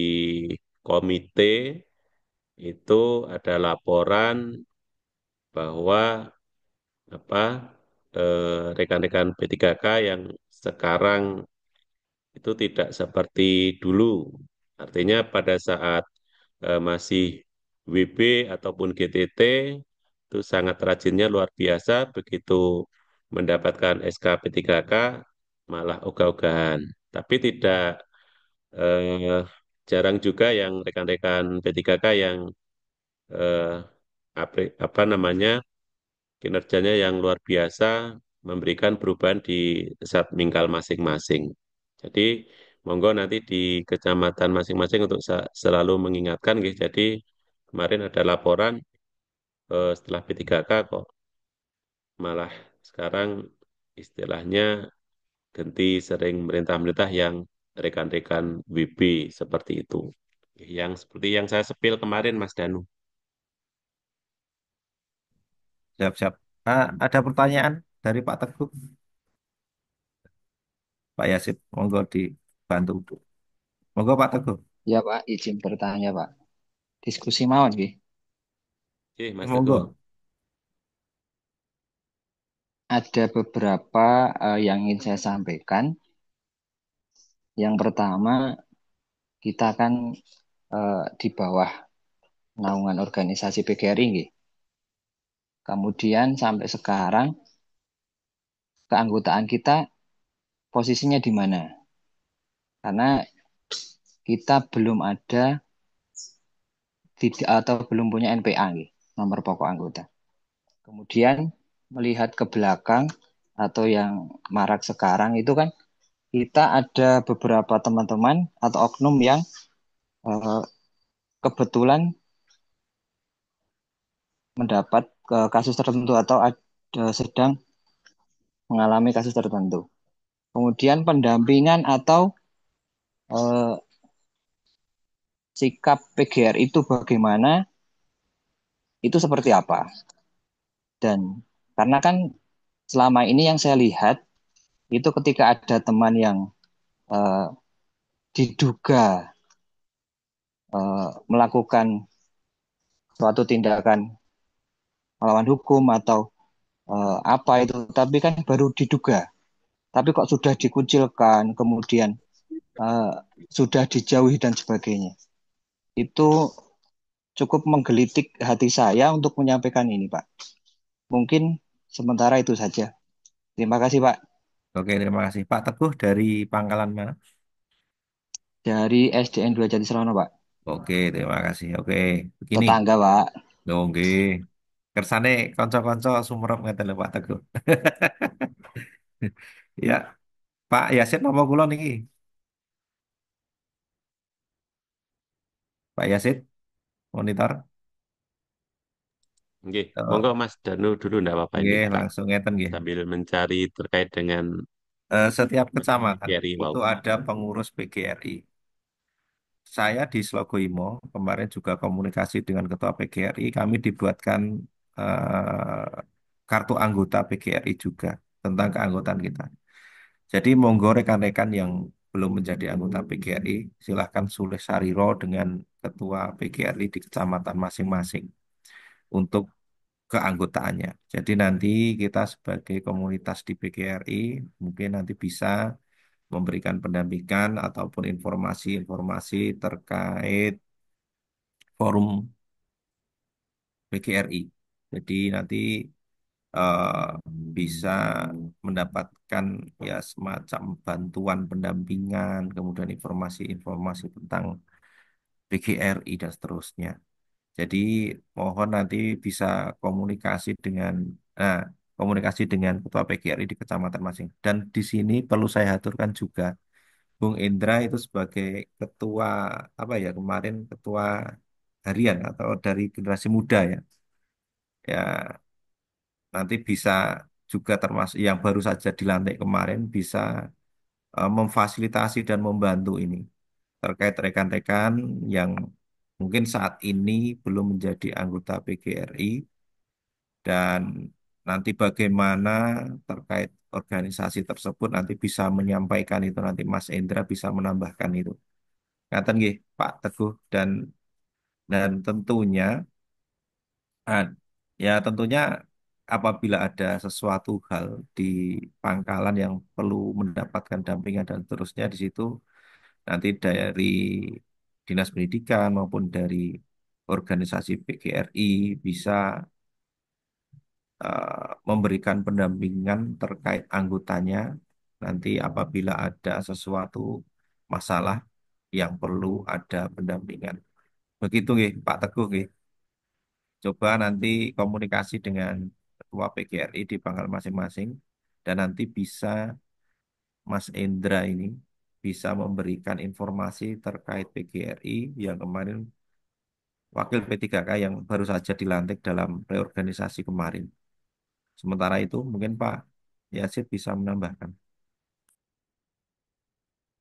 komite itu ada laporan bahwa apa rekan-rekan P3K yang sekarang itu tidak seperti dulu. Artinya pada saat masih WB ataupun GTT itu sangat rajinnya luar biasa, begitu mendapatkan SK P3K malah ogah-ogahan. Tapi tidak eh, jarang juga yang rekan-rekan P3K yang eh, apa namanya kinerjanya yang luar biasa memberikan perubahan di Satmingkal masing-masing. Jadi monggo nanti di kecamatan masing-masing untuk selalu mengingatkan gitu. Jadi kemarin ada laporan setelah P3K kok malah sekarang istilahnya ganti sering merintah-merintah yang rekan-rekan WB seperti itu. Yang seperti yang saya sepil kemarin Mas Danu. Siap-siap. Ada pertanyaan dari Pak Teguh, Pak Yasid, monggo dibantu. Monggo Pak Teguh. Ya Pak, izin bertanya Pak. Diskusi mawon nggih. Mas Teguh. Monggo. Ada beberapa yang ingin saya sampaikan. Yang pertama, kita kan di bawah naungan organisasi PGRI nggih. Kemudian sampai sekarang keanggotaan kita posisinya di mana? Karena kita belum ada atau belum punya NPA nggih, nomor pokok anggota. Kemudian melihat ke belakang atau yang marak sekarang itu kan kita ada beberapa teman-teman atau oknum yang eh, kebetulan mendapat kasus tertentu atau sedang mengalami kasus tertentu. Kemudian pendampingan atau eh, sikap PGR itu bagaimana, itu seperti apa. Dan karena kan selama ini yang saya lihat itu ketika ada teman yang eh, diduga melakukan suatu tindakan melawan hukum atau apa itu, tapi kan baru diduga. Tapi kok sudah dikucilkan, kemudian eh, sudah dijauhi dan sebagainya. Itu cukup menggelitik hati saya untuk menyampaikan ini, Pak. Mungkin sementara itu saja. Terima kasih, Pak. Oke, terima kasih. Pak Teguh dari Pangkalan mana? Dari SDN 2 Jatiserono, Pak. Oke, terima kasih. Oke, begini. Tetangga, Pak. Oke. Kersane konco-konco sumerep ngeten lho Pak Teguh. Ya, Pak Yasin apa kula niki? Pak Yasin monitor. Nggih, monggo Oh, Mas Danu dulu enggak apa-apa ini nggih, kita langsung ngeten nggih. sambil mencari terkait dengan Setiap masalah kecamatan PGRI wow. itu ada pengurus PGRI. Saya di Slogoimo kemarin juga komunikasi dengan Ketua PGRI. Kami dibuatkan kartu anggota PGRI juga tentang keanggotaan kita. Jadi monggo rekan-rekan yang belum menjadi anggota PGRI, silahkan sulih sariro dengan Ketua PGRI di kecamatan masing-masing untuk keanggotaannya. Jadi nanti kita sebagai komunitas di PGRI mungkin nanti bisa memberikan pendampingan ataupun informasi-informasi terkait forum PGRI. Jadi nanti bisa mendapatkan ya semacam bantuan pendampingan, kemudian informasi-informasi tentang PGRI dan seterusnya. Jadi mohon nanti bisa komunikasi dengan nah, komunikasi dengan Ketua PGRI di kecamatan masing. Dan di sini perlu saya aturkan juga Bung Indra itu sebagai ketua apa ya kemarin ketua harian atau dari generasi muda ya. Ya nanti bisa juga termasuk yang baru saja dilantik kemarin bisa memfasilitasi dan membantu ini terkait rekan-rekan yang mungkin saat ini belum menjadi anggota PGRI dan nanti bagaimana terkait organisasi tersebut nanti bisa menyampaikan itu nanti Mas Endra bisa menambahkan itu. Ngaten nggih Pak Teguh dan tentunya ah, ya tentunya apabila ada sesuatu hal di pangkalan yang perlu mendapatkan dampingan dan terusnya di situ nanti dari Dinas Pendidikan maupun dari organisasi PGRI bisa memberikan pendampingan terkait anggotanya nanti apabila ada sesuatu masalah yang perlu ada pendampingan. Begitu nggih, Pak Teguh nggih. Coba nanti komunikasi dengan Ketua PGRI di pangkal masing-masing dan nanti bisa Mas Endra ini bisa memberikan informasi terkait PGRI yang kemarin wakil P3K yang baru saja dilantik dalam reorganisasi kemarin. Sementara itu mungkin Pak Yasid bisa menambahkan.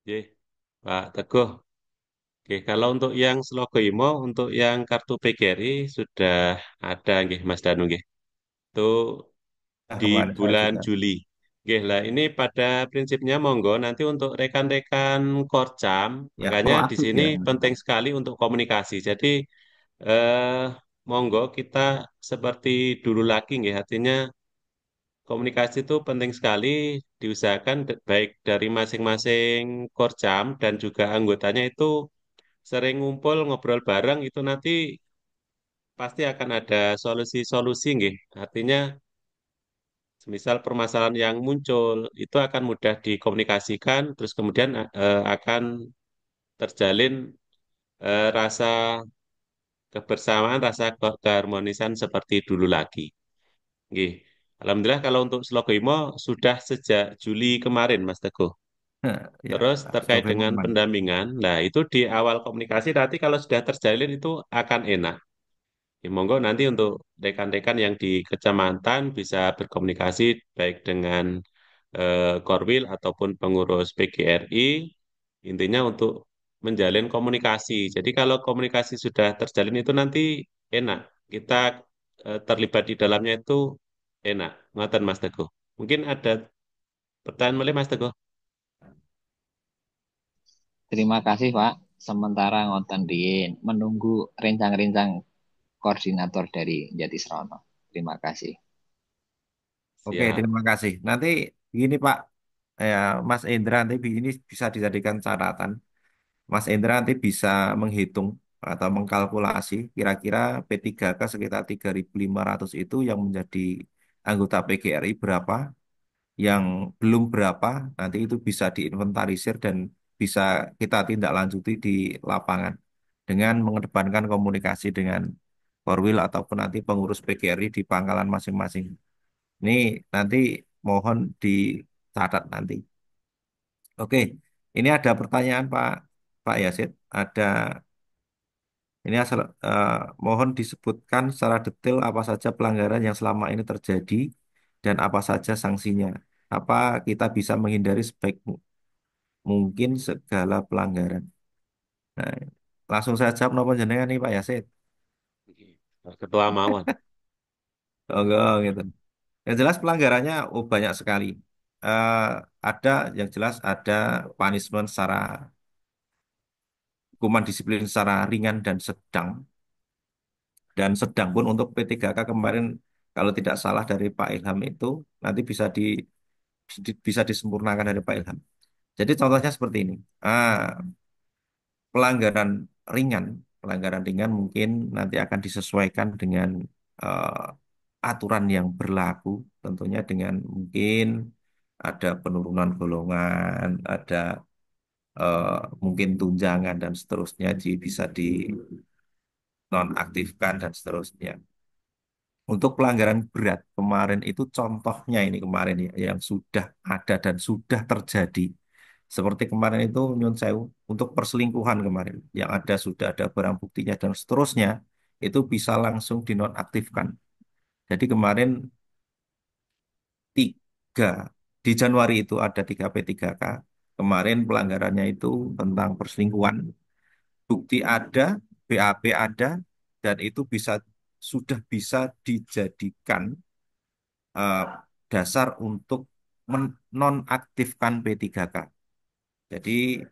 Oke, Pak Teguh. Oke, kalau untuk yang Slogo Imo, untuk yang kartu PGRI sudah ada, nggih, Mas Danu, nggih. Itu Nah, di kemarin saya bulan juga. Juli. Oke, lah ini pada prinsipnya monggo nanti untuk rekan-rekan Korcam, Ya, makanya di proaktif sini ya. penting sekali untuk komunikasi. Jadi eh, monggo kita seperti dulu lagi, nggih, artinya komunikasi itu penting sekali diusahakan baik dari masing-masing Korcam dan juga anggotanya itu sering ngumpul ngobrol bareng itu nanti pasti akan ada solusi-solusi nggih. Artinya misal permasalahan yang muncul itu akan mudah dikomunikasikan terus kemudian akan terjalin rasa kebersamaan, rasa keharmonisan seperti dulu lagi. Nggih. Alhamdulillah kalau untuk Slogoimo sudah sejak Juli kemarin Mas Teguh. Ya, Terus terkait sebagai dengan momen. pendampingan, nah itu di awal komunikasi nanti kalau sudah terjalin itu akan enak. Ya, monggo nanti untuk rekan-rekan yang di kecamatan bisa berkomunikasi baik dengan Korwil ataupun pengurus PGRI. Intinya untuk menjalin komunikasi. Jadi kalau komunikasi sudah terjalin itu nanti enak. Kita terlibat di dalamnya itu enak. Ngoten Mas Teguh. Mungkin ada pertanyaan mulai Mas Teguh. Terima kasih, Pak. Sementara ngoten riyin menunggu rencang-rencang koordinator dari Jatisrono. Terima kasih. Oke, Siap. terima kasih. Nanti gini Pak, ya, Mas Indra nanti ini bisa dijadikan catatan. Mas Indra nanti bisa menghitung atau mengkalkulasi kira-kira P3K sekitar 3.500 itu yang menjadi anggota PGRI berapa, yang belum berapa, nanti itu bisa diinventarisir dan bisa kita tindak lanjuti di lapangan dengan mengedepankan komunikasi dengan Korwil ataupun nanti pengurus PGRI di pangkalan masing-masing. Ini nanti mohon dicatat nanti. Oke, ini ada pertanyaan Pak Yasid. Ada ini asal mohon disebutkan secara detail apa saja pelanggaran yang selama ini terjadi dan apa saja sanksinya. Apa kita bisa menghindari sebaik mungkin segala pelanggaran. Nah, langsung saya jawab nopo jenengan nih Pak Yasid. Ketua Mawon. Oh, enggak, gitu. Yang jelas pelanggarannya banyak sekali. Eh, ada yang jelas ada punishment secara hukuman disiplin secara ringan dan sedang. Dan sedang pun untuk P3K kemarin kalau tidak salah dari Pak Ilham itu nanti bisa disempurnakan dari Pak Ilham. Jadi contohnya seperti ini. Pelanggaran ringan, pelanggaran ringan mungkin nanti akan disesuaikan dengan aturan yang berlaku, tentunya dengan mungkin ada penurunan golongan, ada mungkin tunjangan dan seterusnya bisa dinonaktifkan dan seterusnya. Untuk pelanggaran berat kemarin itu contohnya ini kemarin ya yang sudah ada dan sudah terjadi. Seperti kemarin itu Nyun Sewu untuk perselingkuhan kemarin yang ada sudah ada barang buktinya dan seterusnya itu bisa langsung dinonaktifkan. Jadi kemarin tiga di Januari itu ada 3P3K. Kemarin pelanggarannya itu tentang perselingkuhan. Bukti ada, BAP ada, dan itu sudah bisa dijadikan eh, dasar untuk menonaktifkan P3K. Jadi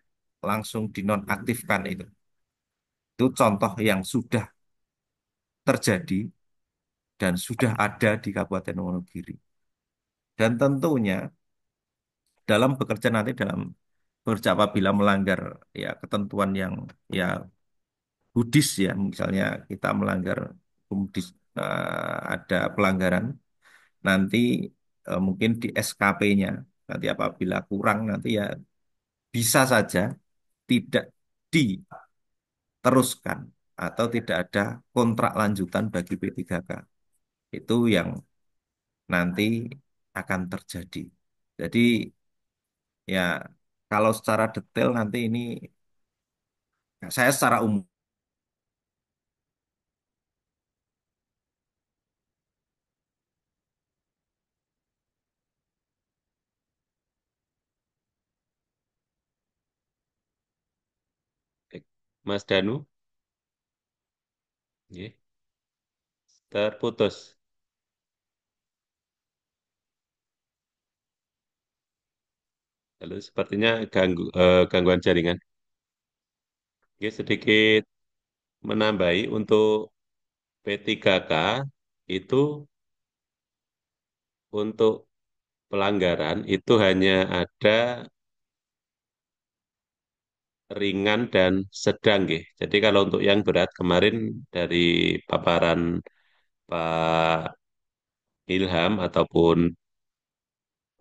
langsung dinonaktifkan itu. Itu contoh yang sudah terjadi dan sudah ada di Kabupaten Wonogiri. Dan tentunya dalam bekerja nanti dalam bekerja apabila melanggar ya ketentuan yang ya Buddhis ya, misalnya kita melanggar Buddhis, ada pelanggaran nanti mungkin di SKP-nya nanti apabila kurang nanti ya bisa saja tidak diteruskan atau tidak ada kontrak lanjutan bagi P3K. Itu yang nanti akan terjadi. Jadi ya kalau secara detail nanti ini saya secara umum Mas Danu, nggih, terputus. Lalu sepertinya gangguan jaringan. Oke, sedikit menambahi untuk P3K itu untuk pelanggaran itu hanya ada ringan dan sedang, nggih. Jadi kalau untuk yang berat kemarin dari paparan Pak Ilham ataupun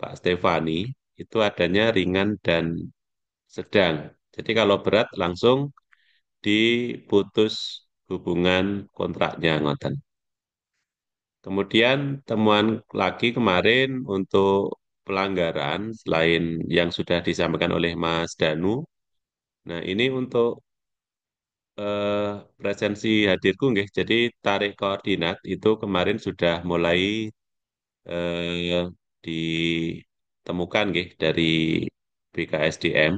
Pak Stefani itu adanya ringan dan sedang. Jadi kalau berat langsung diputus hubungan kontraknya ngoten. Kemudian temuan lagi kemarin untuk pelanggaran selain yang sudah disampaikan oleh Mas Danu. Nah, ini untuk presensi hadirku nggih. Jadi tarik koordinat itu kemarin sudah mulai ditemukan nggih dari BKSDM.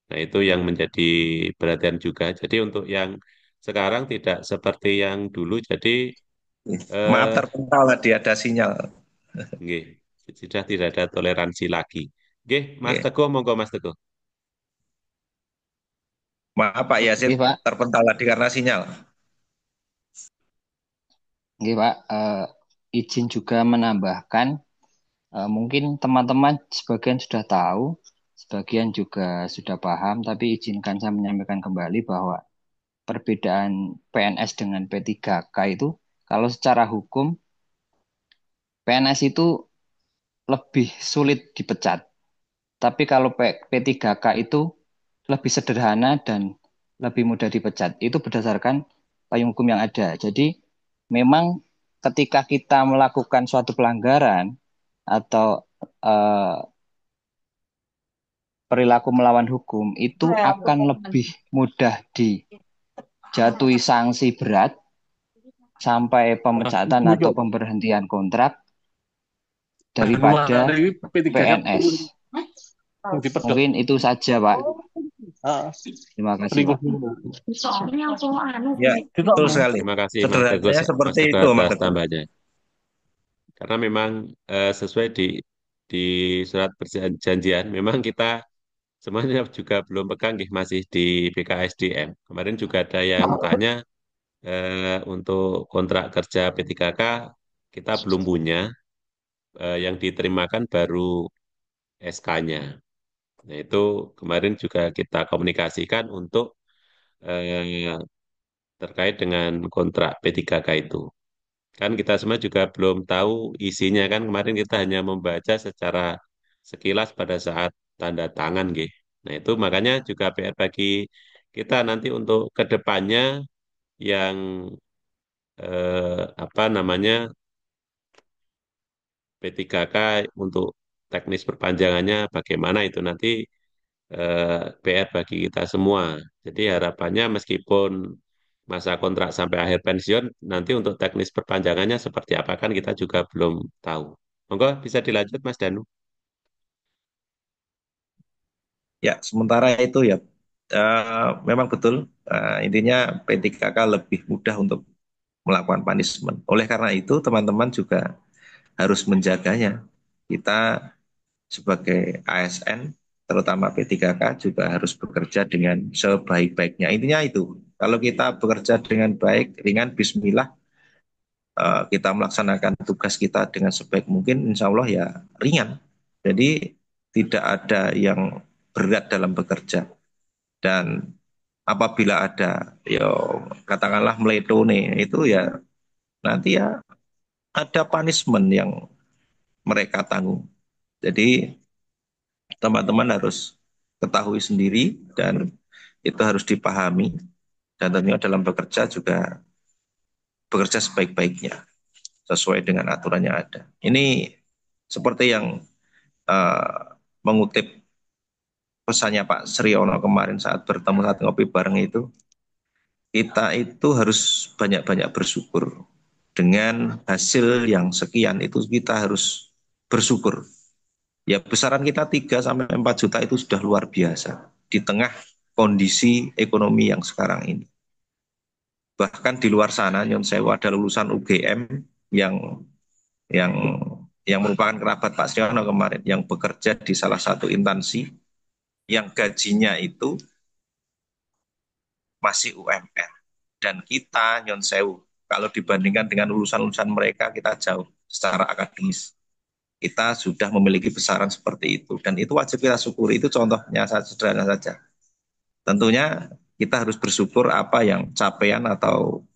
Nah, itu yang menjadi perhatian juga. Jadi untuk yang sekarang tidak seperti yang dulu. Jadi maaf eh terpental tadi ada sinyal. nggih, sudah tidak ada toleransi lagi. Nggih, Mas Oke. Teguh, monggo Mas Teguh. Maaf Pak Yasin Oke, Pak. terpental tadi karena sinyal. Oke, Pak. Izin juga menambahkan, mungkin teman-teman sebagian sudah tahu, sebagian juga sudah paham, tapi izinkan saya menyampaikan kembali bahwa perbedaan PNS dengan P3K itu, kalau secara hukum, PNS itu lebih sulit dipecat. Tapi kalau P3K itu lebih sederhana dan lebih mudah dipecat. Itu berdasarkan payung hukum yang ada. Jadi memang ketika kita melakukan suatu pelanggaran atau eh, perilaku melawan hukum itu akan lebih mudah dijatuhi sanksi berat sampai pemecatan atau pemberhentian kontrak daripada PNS. Mungkin itu saja, Pak. Terima kasih, Pak. Ya, betul sekali. Terima kasih Sederhananya Mas seperti Teguh itu Mas atas Teguh. tambahnya. Karena memang sesuai di surat perjanjian, memang kita semuanya juga belum pegang, nggih, masih di BKSDM. Kemarin juga ada yang tanya untuk kontrak kerja P3K kita belum punya, yang diterimakan baru SK-nya. Nah, itu kemarin juga kita komunikasikan untuk eh, terkait dengan kontrak P3K itu. Kan kita semua juga belum tahu isinya kan kemarin kita hanya membaca secara sekilas pada saat tanda tangan nggih. Nah, itu makanya juga PR bagi kita nanti untuk kedepannya yang apa namanya P3K untuk teknis perpanjangannya bagaimana itu nanti PR bagi kita semua. Jadi harapannya meskipun masa kontrak sampai akhir pensiun, nanti untuk teknis perpanjangannya seperti apa kan kita juga belum tahu. Monggo bisa dilanjut Mas Danu. Ya, sementara itu ya memang betul. Intinya P3K lebih mudah untuk melakukan punishment. Oleh karena itu, teman-teman juga harus menjaganya. Kita sebagai ASN, terutama P3K juga harus bekerja dengan sebaik-baiknya. Intinya itu, kalau kita bekerja dengan baik, ringan, bismillah, kita melaksanakan tugas kita dengan sebaik mungkin, insya Allah ya ringan. Jadi tidak ada yang berat dalam bekerja. Dan apabila ada, ya katakanlah meletone, itu ya nanti ya ada punishment yang mereka tanggung. Jadi teman-teman harus ketahui sendiri dan itu harus dipahami dan tentunya dalam bekerja juga bekerja sebaik-baiknya sesuai dengan aturan yang ada. Ini seperti yang uh, mengutip pesannya Pak Sriono kemarin saat bertemu saat ngopi bareng itu, kita itu harus banyak-banyak bersyukur. Dengan hasil yang sekian itu kita harus bersyukur. Ya besaran kita 3 sampai 4 juta itu sudah luar biasa di tengah kondisi ekonomi yang sekarang ini. Bahkan di luar sana Nyon Sewu ada lulusan UGM yang yang yang merupakan kerabat Pak Siono kemarin yang bekerja di salah satu instansi yang gajinya itu masih UMR. Dan kita Nyon Sewu kalau dibandingkan dengan lulusan-lulusan mereka kita jauh secara akademis. Kita sudah memiliki besaran seperti itu dan itu wajib kita syukuri. Itu contohnya sederhana saja. Tentunya kita harus bersyukur apa yang capaian atau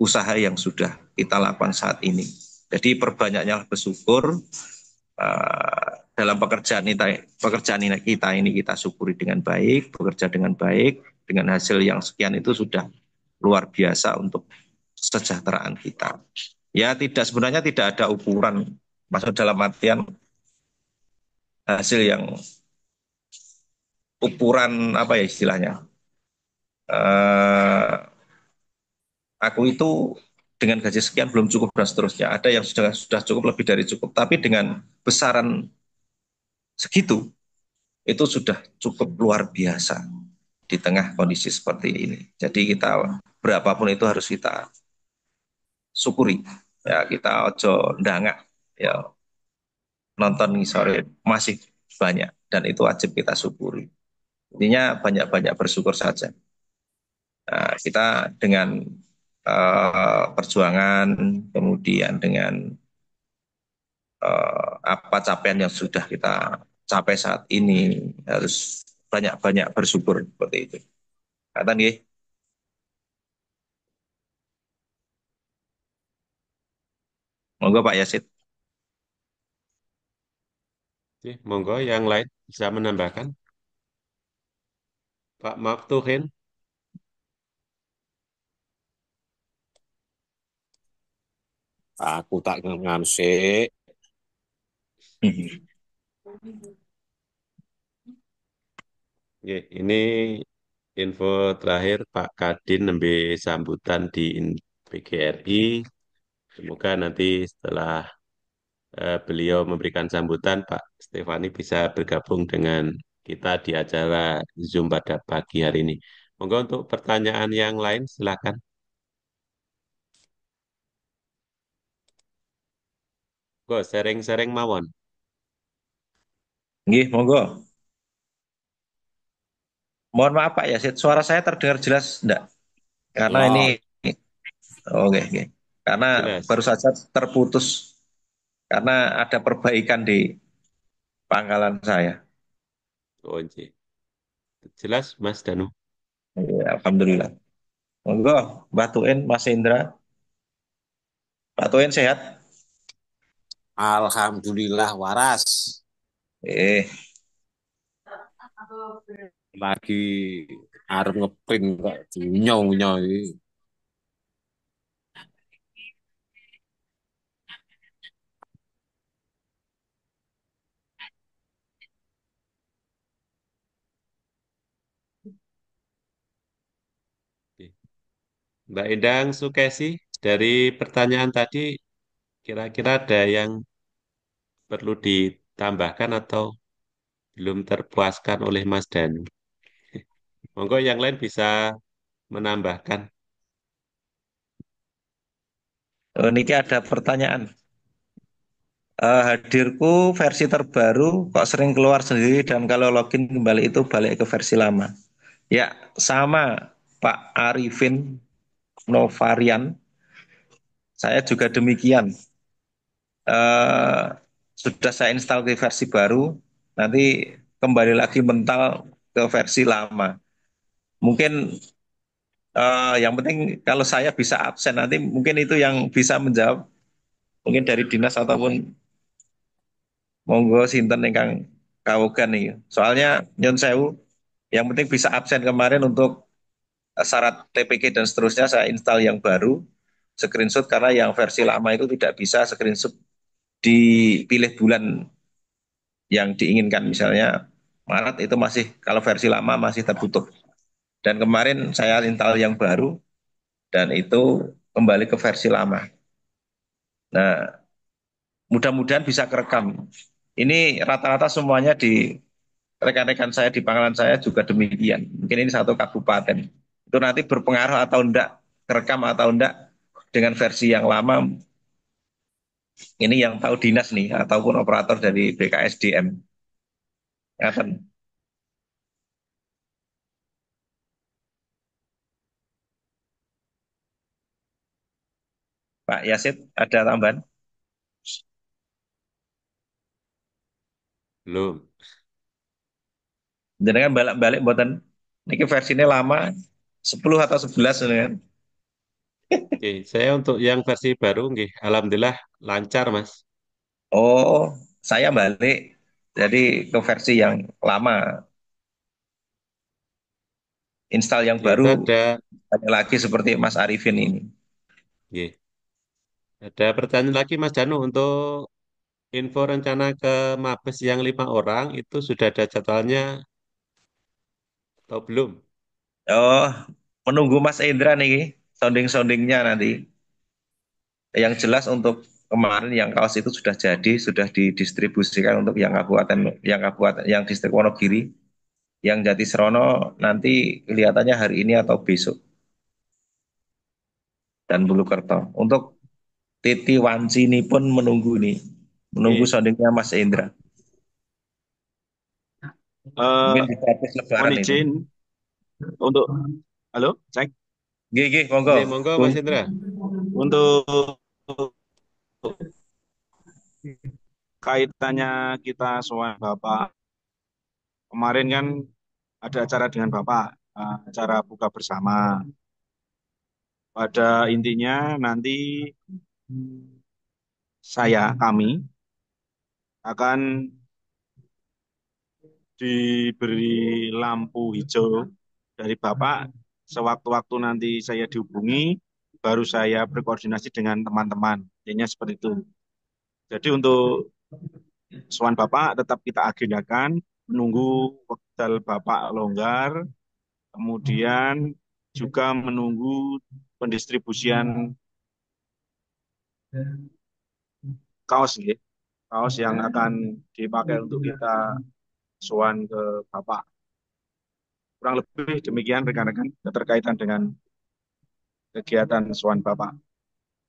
usaha yang sudah kita lakukan saat ini. Jadi perbanyaknya bersyukur dalam pekerjaan ini kita syukuri dengan baik, bekerja dengan baik, dengan hasil yang sekian itu sudah luar biasa untuk kesejahteraan kita. Ya tidak sebenarnya tidak ada ukuran, maksud dalam artian hasil yang ukuran apa ya istilahnya. Eh, aku itu dengan gaji sekian belum cukup dan seterusnya. Ada yang sudah cukup lebih dari cukup, tapi dengan besaran segitu itu sudah cukup luar biasa di tengah kondisi seperti ini. Jadi kita berapapun itu harus kita syukuri. Ya kita ojo ndangak ya nonton nih sore masih banyak dan itu wajib kita syukuri. Intinya banyak-banyak bersyukur saja. Nah, kita dengan perjuangan kemudian dengan apa capaian yang sudah kita capai saat ini harus banyak-banyak bersyukur seperti itu. Kata nih, monggo Pak Yasid. Oke, monggo yang lain bisa menambahkan. Pak Maftuhin. Aku tak nganu sik. Oke, ini info terakhir Pak Kadin nembe sambutan di PGRI. Semoga nanti setelah beliau memberikan sambutan, Pak Stefani bisa bergabung dengan kita di acara Zoom pada pagi hari ini. Monggo untuk pertanyaan yang lain, silakan. Go, sharing-sharing mawon. Nggih, monggo. Mohon maaf Pak Yasid, suara saya terdengar jelas enggak? Karena ini Ya, oke, oke. Karena Jelas. baru saja terputus karena ada perbaikan di pangkalan saya. Oh, nggih. Jelas, Mas Danu. Ya, Alhamdulillah. Monggo, Mbak Tuen, Mas Indra. Pak Tuen sehat? alhamdulillah waras. Eh, Lagi arep ngeprint kok nyong-nyong iki. Mbak Endang Sukesi, dari pertanyaan tadi kira-kira ada yang perlu ditambahkan atau belum terpuaskan oleh Mas Danu? Monggo yang lain bisa menambahkan. niki ada pertanyaan. Hadirku versi terbaru kok sering keluar sendiri dan kalau login kembali itu balik ke versi lama. Ya, sama Pak Arifin Novarian, saya juga demikian. eh, Sudah saya install ke versi baru, nanti kembali lagi mental ke versi lama. Mungkin yang penting kalau saya bisa absen nanti mungkin itu yang bisa menjawab mungkin dari dinas ataupun monggo sinten ingkang kawugan nih. Soalnya nyun sewu yang penting bisa absen kemarin untuk syarat TPK dan seterusnya saya install yang baru screenshot karena yang versi lama itu tidak bisa screenshot dipilih bulan yang diinginkan misalnya Maret itu masih kalau versi lama masih tertutup dan kemarin saya install yang baru dan itu kembali ke versi lama. Nah, mudah-mudahan bisa kerekam. Ini rata-rata semuanya di rekan-rekan saya di pangkalan saya juga demikian. Mungkin ini satu kabupaten. Itu nanti berpengaruh atau enggak, kerekam atau enggak dengan versi yang lama. Ini yang tahu dinas nih ataupun operator dari BKSDM. Ngaten. Pak Yasid, ada tambahan? Belum. Jenengan balik-balik buatan niki versinya lama 10 atau 11 ini kan. Oke, saya untuk yang versi baru, nggih, alhamdulillah lancar, Mas. Oh, saya balik jadi ke versi yang lama. Install yang Itu baru ada, lagi seperti Mas Arifin ini. nggih, ada pertanyaan lagi, Mas Danu, untuk info rencana ke Mabes yang 5 orang itu sudah ada jadwalnya atau belum? Oh, menunggu Mas Indra nih sounding-soundingnya nanti. Yang jelas untuk kemarin yang kaos itu sudah jadi, sudah didistribusikan untuk yang kabupaten yang distrik Wonogiri, yang Jatisrono nanti kelihatannya hari ini atau besok dan Bulukerto. Untuk Titi Wanci ini pun menunggu nih, menunggu Oke, soundingnya Mas Indra. Eh, Mungkin di habis mohon Lebaran itu. izin untuk, halo, cek. Gigi, monggo. oke, monggo, Bung. Mas Indra. Untuk kaitannya kita soal Bapak, kemarin kan ada acara dengan Bapak, acara buka bersama. Pada intinya nanti kami akan diberi lampu hijau dari Bapak. Sewaktu-waktu nanti saya dihubungi, baru saya berkoordinasi dengan teman-teman. Intinya seperti itu. Jadi untuk soal Bapak tetap kita agendakan, menunggu waktu Bapak longgar, kemudian juga menunggu pendistribusian kaos, ya. Kaos yang akan dipakai untuk kita soan ke Bapak. Kurang lebih demikian rekan-rekan keterkaitan dengan kegiatan soan Bapak.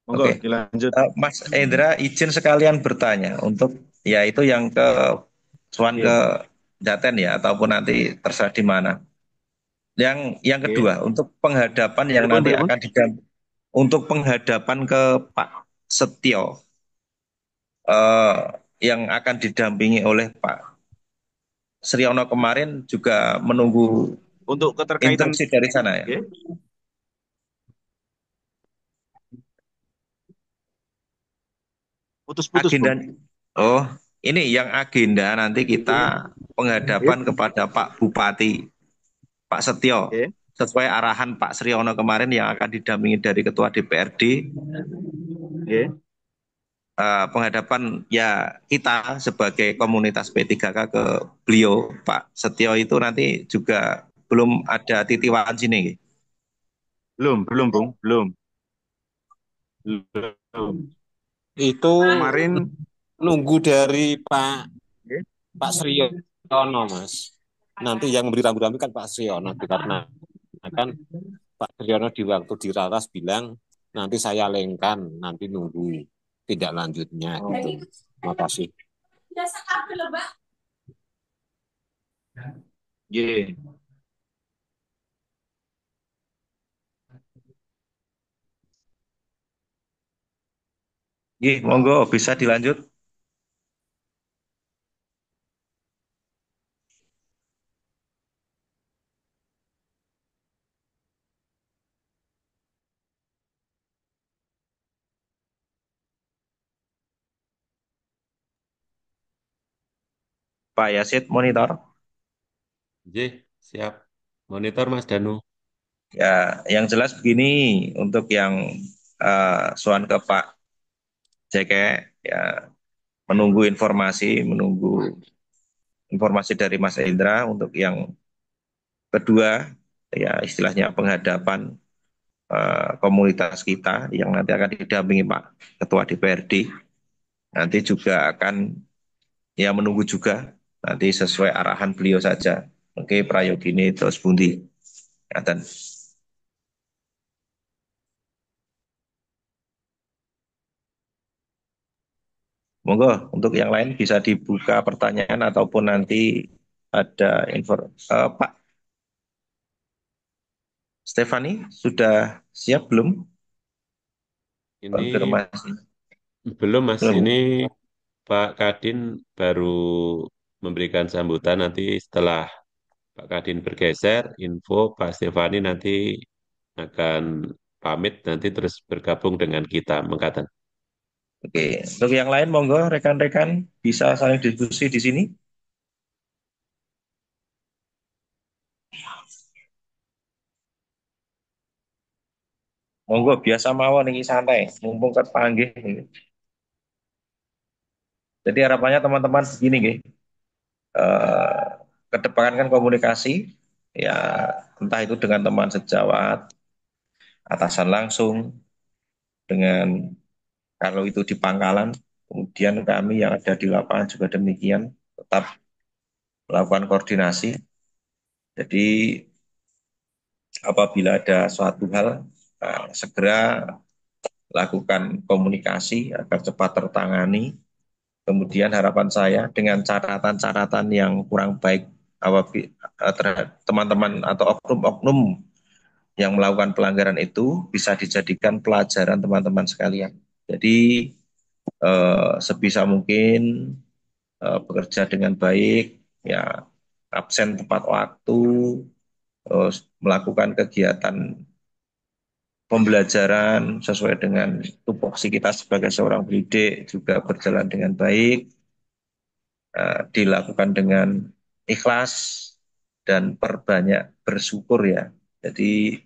Monggo Oke. dilanjut. Mas Indra izin sekalian bertanya untuk ya itu yang ke Suan ke Oke, Jaten ya ataupun nanti terserah di mana. Yang oke. kedua untuk penghadapan yang Pripun, nanti pripun? akan untuk penghadapan ke Pak Setio eh, yang akan didampingi oleh Pak Sriono kemarin juga menunggu Untuk keterkaitan, instruksi dari sana ya. oke, putus-putus, Agenda Bung. oh ini yang agenda nanti kita Oke, penghadapan kepada Pak Bupati, Pak Setio, oke, sesuai arahan Pak Sriono kemarin yang akan didampingi dari Ketua DPRD. oke. Penghadapan ya kita sebagai komunitas P3K ke beliau Pak Setio itu nanti juga belum ada titiwan sini. Nggih. Belum, belum, Bung, belum, belum. Itu Kemarin, nunggu dari Pak oke, Pak Sriono, Mas. Nanti yang memberi rambu-rambu kan Pak Sriono, karena kan Pak Sriono di waktu di Raras bilang nanti saya lengkan, nanti nunggu tindak lanjutnya gitu. oh, Terima kasih. ye. Nggih, monggo bisa dilanjut. Pak Yasid monitor. J, siap. Monitor Mas Danu. Ya, yang jelas begini untuk yang soal ke Pak Jeke ya menunggu informasi dari Mas Indra untuk yang kedua ya istilahnya penghadapan komunitas kita yang nanti akan didampingi Pak Ketua DPRD nanti juga akan ya menunggu juga nanti sesuai arahan beliau saja. Oke, prayogini terus bundi. Ngaten. Monggo untuk yang lain bisa dibuka pertanyaan ataupun nanti ada info. Pak Stefani sudah siap belum Ini konfirmasi? belum Mas, Belum. ini Pak Kadin baru memberikan sambutan nanti setelah Pak Kadin bergeser, info Pak Stefani nanti akan pamit nanti terus bergabung dengan kita, Mengkaten. Oke, untuk yang lain monggo rekan-rekan bisa saling diskusi di sini. Monggo biasa mawon ini santai, mumpung kepanggih. Jadi harapannya teman-teman begini nggih. Eh, Kedepankan komunikasi ya entah itu dengan teman sejawat, atasan langsung, dengan kalau itu di pangkalan, kemudian kami yang ada di lapangan juga demikian, tetap melakukan koordinasi. Jadi apabila ada suatu hal, segera lakukan komunikasi agar cepat tertangani. Kemudian harapan saya dengan catatan-catatan yang kurang baik terhadap teman-teman atau oknum-oknum yang melakukan pelanggaran itu bisa dijadikan pelajaran teman-teman sekalian. Jadi sebisa mungkin bekerja dengan baik, ya absen tepat waktu, terus melakukan kegiatan pembelajaran sesuai dengan tupoksi kita sebagai seorang pendidik juga berjalan dengan baik, dilakukan dengan ikhlas dan perbanyak bersyukur ya. Jadi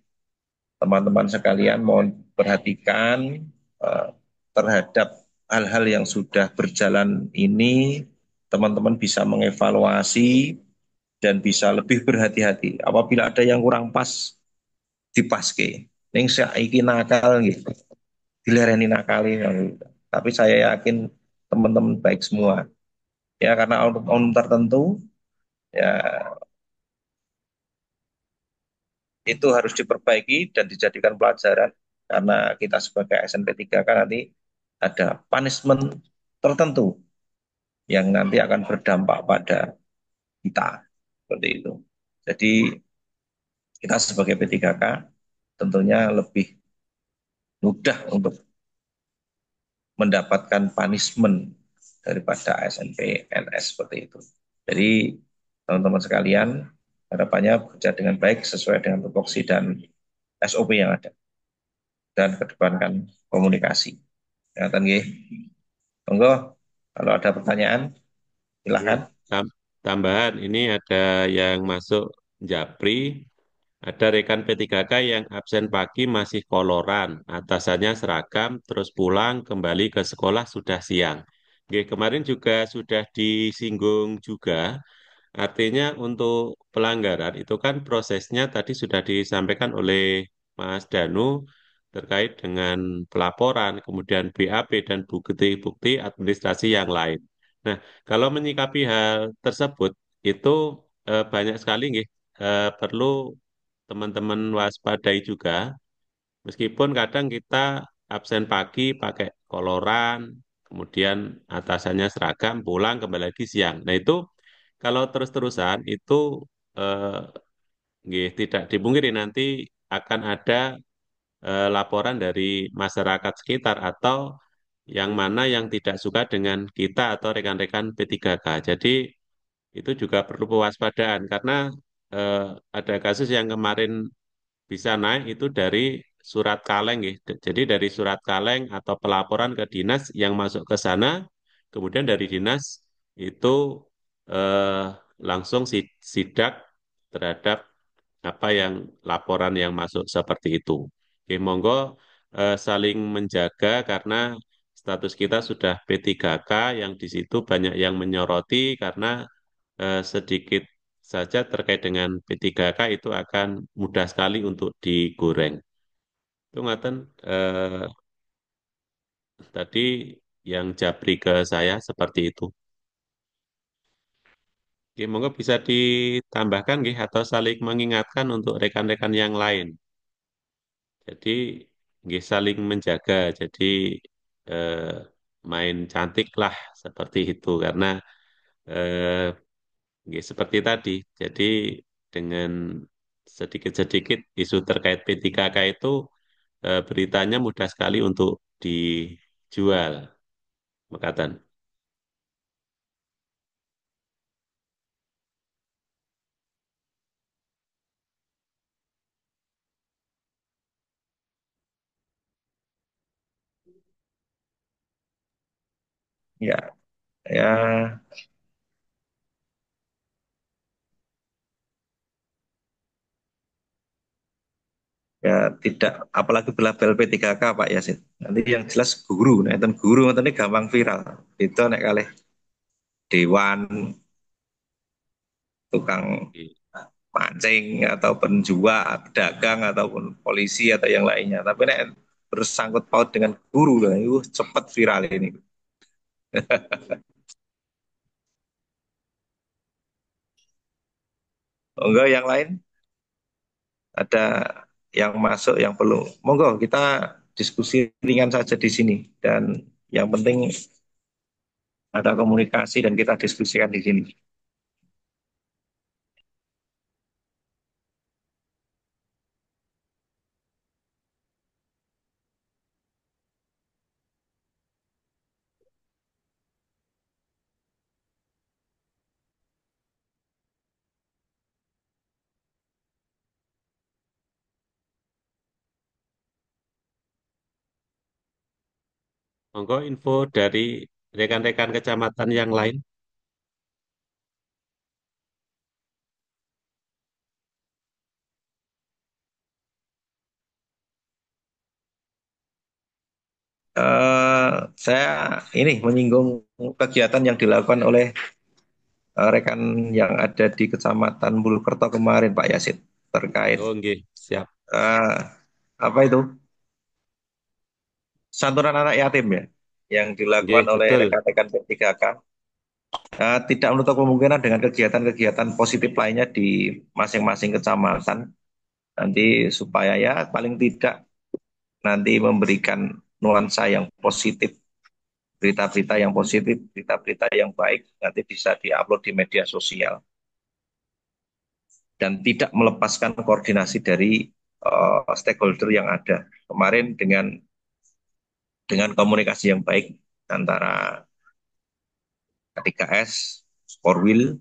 teman-teman sekalian mohon perhatikan eh, terhadap hal-hal yang sudah berjalan ini, teman-teman bisa mengevaluasi dan bisa lebih berhati-hati. Apabila ada yang kurang pas, dipaske. Ning saiki nakal gitu, dilereni nakali. Gitu. Tapi saya yakin teman-teman baik semua. Ya karena oknum tertentu ya itu harus diperbaiki dan dijadikan pelajaran karena kita sebagai SNP3 kan nanti ada punishment tertentu yang nanti akan berdampak pada kita seperti itu. Jadi kita sebagai P3K tentunya lebih mudah untuk mendapatkan punishment daripada SNP NS seperti itu. Jadi teman-teman sekalian harapannya bekerja dengan baik sesuai dengan tupoksi dan SOP yang ada dan kedepankan komunikasi. Ya, nggih. Monggo kalau ada pertanyaan Ini Silahkan. tambahan, ini ada yang masuk Japri, ada rekan P3K yang absen pagi masih koloran, atasannya seragam, terus pulang kembali ke sekolah sudah siang. Oke, kemarin juga sudah disinggung juga, artinya untuk pelanggaran itu kan prosesnya tadi sudah disampaikan oleh Mas Danu terkait dengan pelaporan, kemudian BAP dan bukti-bukti administrasi yang lain. Nah, kalau menyikapi hal tersebut itu banyak sekali nggih, perlu teman-teman waspadai juga, meskipun kadang kita absen pagi pakai koloran, kemudian atasannya seragam, pulang kembali lagi siang. Nah itu kalau terus-terusan itu eh, nggih, tidak dipungkiri nanti akan ada laporan dari masyarakat sekitar atau yang mana yang tidak suka dengan kita atau rekan-rekan P3K. Jadi itu juga perlu kewaspadaan karena eh, ada kasus yang kemarin bisa naik itu dari surat kaleng ya. Jadi dari surat kaleng atau pelaporan ke dinas yang masuk ke sana, kemudian dari dinas itu eh, langsung sidak terhadap apa yang laporan yang masuk seperti itu. Oke, monggo saling menjaga karena status kita sudah P3K yang di situ banyak yang menyoroti karena sedikit saja terkait dengan P3K itu akan mudah sekali untuk digoreng. Itu ngaten tadi yang japri ke saya seperti itu. Oke, monggo bisa ditambahkan nggih, atau saling mengingatkan untuk rekan-rekan yang lain. Jadi nggih saling menjaga. Jadi eh, main cantik lah seperti itu karena eh, nggih seperti tadi. Jadi dengan sedikit-sedikit isu terkait P3K itu beritanya mudah sekali untuk dijual, Mekatan. Ya, ya, ya tidak, apalagi belabel P3K Pak Yasin. Nanti yang jelas guru, nah itu guru nanti gampang viral. Itu nek kalih dewan, tukang mancing ataupun jual, pedagang ataupun polisi atau yang lainnya. Tapi nek bersangkut paut dengan guru, lah, itu cepat viral ini. Enggak yang lain ada yang masuk yang perlu. Monggo kita diskusi ringan saja di sini dan yang penting ada komunikasi dan kita diskusikan di sini. Monggo info dari rekan-rekan kecamatan yang lain. Saya ini menyinggung kegiatan yang dilakukan oleh rekan yang ada di Kecamatan Bulukerto kemarin, Pak Yasin, terkait Oh, nggih, siap. eh, apa itu santunan anak yatim ya, yang dilakukan Nggih, oleh betul. rekan-rekan P3K. Tidak menutup kemungkinan dengan kegiatan-kegiatan positif lainnya di masing-masing kecamatan nanti supaya ya paling tidak nanti memberikan nuansa yang positif, berita-berita yang positif, berita-berita yang baik nanti bisa diupload di media sosial dan tidak melepaskan koordinasi dari stakeholder yang ada. Kemarin dengan komunikasi yang baik antara K3S, Korwil,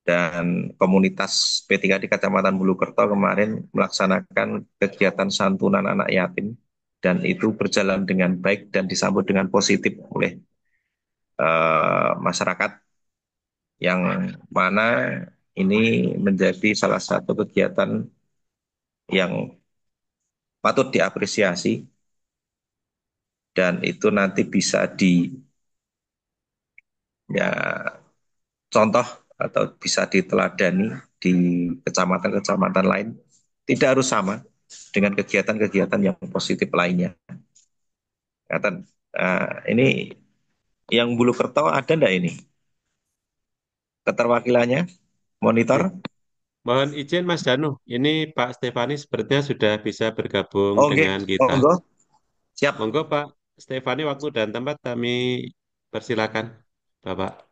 dan komunitas P3 di Kecamatan Bulukerto kemarin melaksanakan kegiatan santunan anak yatim dan itu berjalan dengan baik dan disambut dengan positif oleh masyarakat yang mana ini menjadi salah satu kegiatan yang patut diapresiasi dan itu nanti bisa ya contoh atau bisa diteladani di kecamatan-kecamatan lain. Tidak harus sama dengan kegiatan-kegiatan yang positif lainnya. Ini yang Bulukerto ada enggak ini keterwakilannya? Monitor? Mohon izin Mas Danu, ini Pak Stefani sepertinya sudah bisa bergabung Oke, dengan kita. monggo. Siap. Monggo Pak Stefani, waktu dan tempat kami persilakan, Bapak.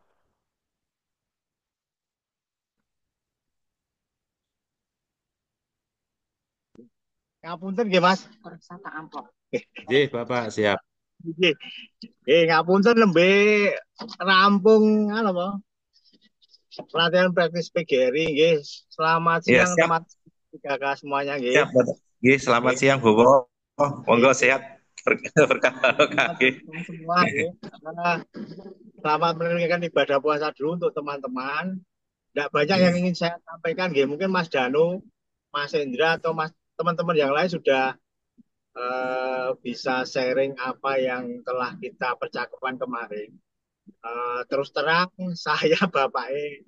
Ngapunten nggih Mas. J, Bapak siap. Nggih. Ngapunten nembe rampung apa? Pelatihan praktis PGRI nggih. Selamat Ya, siang siap. teman PKK semuanya nggih. Siap, Bapak. Nggih, selamat siang, Bobo. Monggo sehat. Berkah barokah nggih. Semua nggih. Selamat menunaikan ibadah puasa dulu untuk teman-teman. Tidak banyak yang ingin saya sampaikan nggih. Mungkin Mas Danu, Mas Hendra atau Mas teman-teman yang lain sudah bisa sharing apa yang telah kita percakapan kemarin. Terus terang saya bapaknya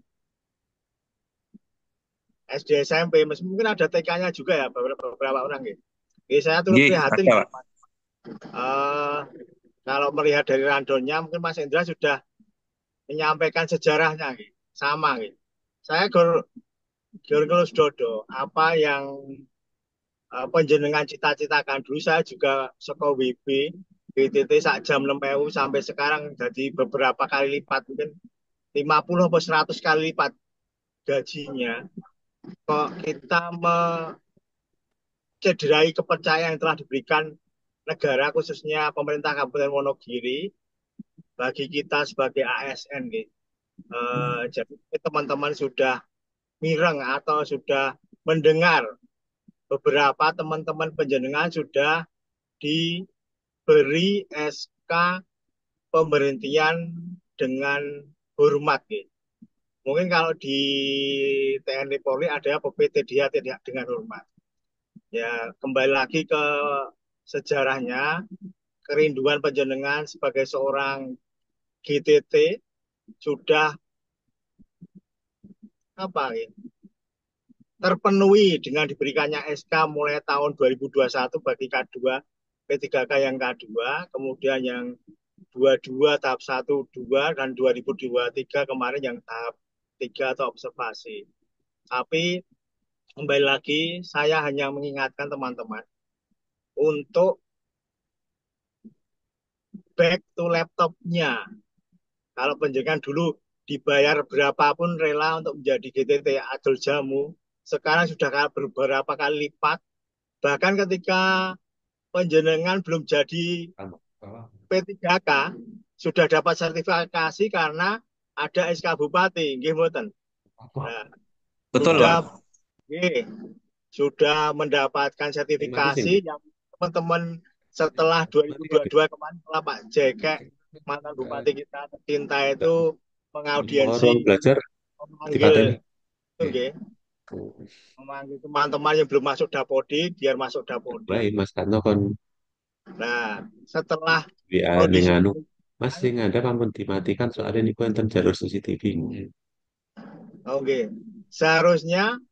SD SMP, mungkin ada TK-nya juga ya beberapa orang gitu. Jadi saya turut Nggih, prihatin. ada, Pak. Kalau melihat dari randonnya, mungkin Mas Hendra sudah menyampaikan sejarahnya gitu. Sama gitu. Saya Georgios Dodo, apa yang penjenengan cita-citakan dulu. Saya juga seko WB BTT sak jam 6.000 sampai sekarang jadi beberapa kali lipat, mungkin 50 atau 100 kali lipat gajinya. Kok kita mencederai kepercayaan yang telah diberikan negara, khususnya pemerintah Kabupaten Wonogiri, bagi kita sebagai ASN gitu. Jadi teman-teman sudah mireng atau sudah mendengar, beberapa teman-teman penjenengan sudah diberi SK pemberhentian dengan hormat gitu. Mungkin kalau di TNI Polri ada PPT dia tidak dengan hormat. Ya, kembali lagi ke sejarahnya, kerinduan penjenengan sebagai seorang GTT sudah terpenuhi dengan diberikannya SK mulai tahun 2021 bagi K2, P3K yang K2, kemudian yang 22 tahap 1, 2, dan 2023 kemarin yang tahap 3 atau observasi. Tapi kembali lagi, saya hanya mengingatkan teman-teman untuk back to laptopnya. Kalau penjagaan dulu dibayar berapapun rela untuk menjadi GTT adol jamu, sekarang sudah beberapa kali lipat. Bahkan ketika penjenengan belum jadi P3K, sudah dapat sertifikasi karena ada SK Bupati, nggih mboten. Nah, betul, Pak. Sudah mendapatkan sertifikasi yang teman-teman setelah 2022 kemarin, setelah Pak Jekek, mantan Bupati kita tercinta itu mengaudiensi, belajar memanggil teman-teman yang belum masuk Dapodi, biar masuk Dapodi. Baik, Mas Karno kon. Nah, setelah kondisi masih ada pampun dimatikan soalnya ini enten jalur CCTV. Oke, seharusnya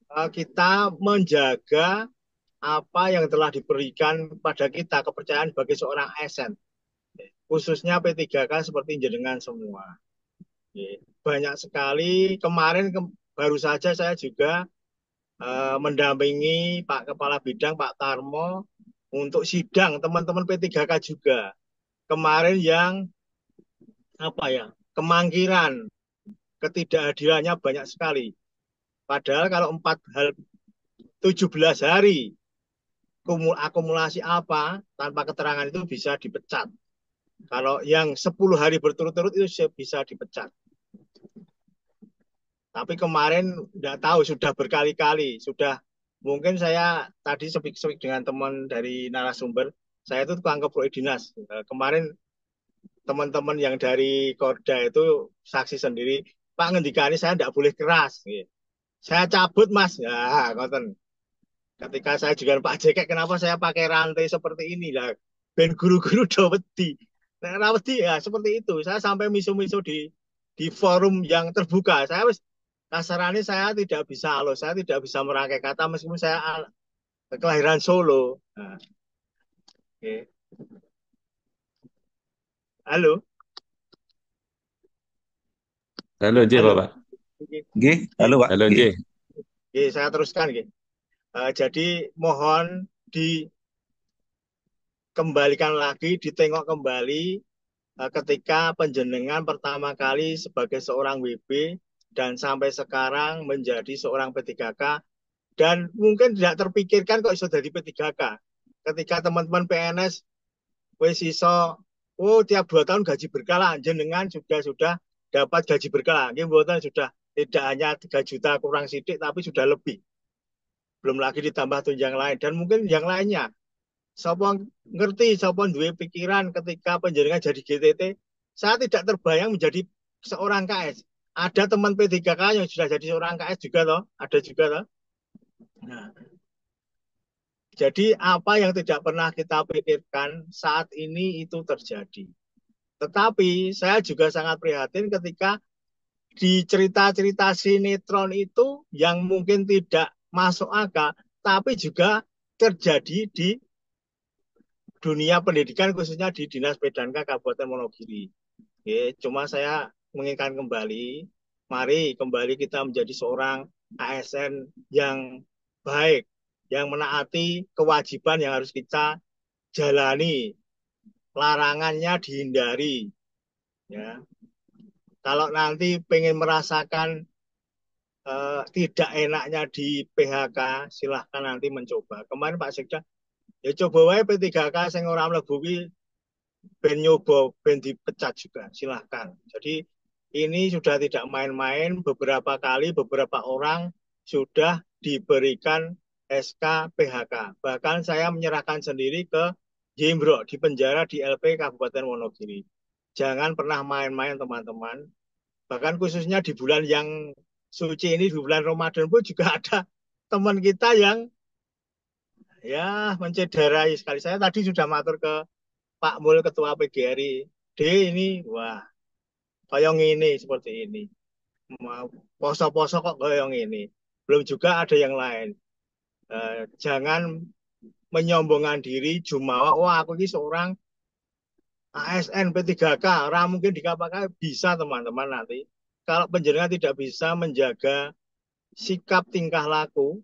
kita menjaga apa yang telah diberikan pada kita, kepercayaan bagi seorang ASN, khususnya P3K seperti jenengan semua. Banyak sekali, kemarin baru saja saya juga mendampingi Pak Kepala Bidang, Pak Tarmo, untuk sidang teman-teman P3K juga. Kemarin yang kemangkiran, ketidakhadirannya banyak sekali. Padahal kalau 17 hari akumulasi apa tanpa keterangan itu bisa dipecat. Kalau yang 10 hari berturut-turut itu bisa dipecat. Tapi kemarin tidak tahu, sudah berkali-kali, sudah mungkin saya tadi speak dengan teman dari narasumber, saya itu tukang keproi dinas. Kemarin teman-teman yang dari Korda itu saksi sendiri, Pak ngendikani saya tidak boleh keras. Gitu. Saya cabut Mas. Ya, ngoten. Ketika saya juga Pak JK, kenapa saya pakai rantai seperti ini lah? Ben guru-guru do wedi. Nah, wedi ya seperti itu. Saya sampai miso-miso di forum yang terbuka. Saya wis kasarannya saya tidak bisa halus, saya tidak bisa merangkai kata meskipun saya kelahiran Solo. Nah, oke. Halo, Halo, J, halo. Bapak. Nggih, halo Pak. Halo, Nggih. J. Oke, saya teruskan. Oke. Jadi mohon dikembalikan lagi, ditengok kembali ketika penjenengan pertama kali sebagai seorang WB dan sampai sekarang menjadi seorang P3K dan mungkin tidak terpikirkan kok bisa jadi P3K. Ketika teman-teman PNS wis iso oh tiap 2 tahun gaji berkala jenengan juga sudah dapat gaji berkala. Nggih mboten sudah tidak hanya 3 juta kurang sidik tapi sudah lebih. Belum lagi ditambah tunjang lain dan mungkin yang lainnya. Sapa ngerti, sapa duwe pikiran ketika penjaringan jadi GTT, saya tidak terbayang menjadi seorang KS. Ada teman P3K yang sudah jadi seorang KS juga toh, ada juga toh. Nah, jadi apa yang tidak pernah kita pikirkan saat ini itu terjadi. Tetapi saya juga sangat prihatin ketika di cerita-cerita sinetron itu yang mungkin tidak masuk akal, tapi juga terjadi di dunia pendidikan khususnya di Dinas P3K Kabupaten Wonogiri. Oke, cuma saya mengingatkan kembali, mari kembali kita menjadi seorang ASN yang baik, yang menaati kewajiban yang harus kita jalani, larangannya dihindari. Ya, kalau nanti pengen merasakan tidak enaknya di PHK, silahkan nanti mencoba. Kemarin Pak Sekda, ya coba wae P3K sing ora mlebu kuwi ben nyoba, ben dipecat juga, silahkan. Jadi ini sudah tidak main-main, beberapa kali beberapa orang sudah diberikan SK PHK. Bahkan saya menyerahkan sendiri ke Jimbro di penjara di LP Kabupaten Wonogiri. Jangan pernah main-main teman-teman. Bahkan khususnya di bulan yang suci ini, di bulan Ramadan pun juga ada teman kita yang ya mencederai sekali. Saya tadi sudah matur ke Pak Mul Ketua PGRI, D ini wah koyong ini seperti ini. Poso-poso kok koyong ini. Belum juga ada yang lain. Jangan menyombongkan diri jumawa, wah aku ini seorang ASN P3K, mungkin di KPK bisa teman-teman nanti. Kalau penjaringan tidak bisa menjaga sikap tingkah laku,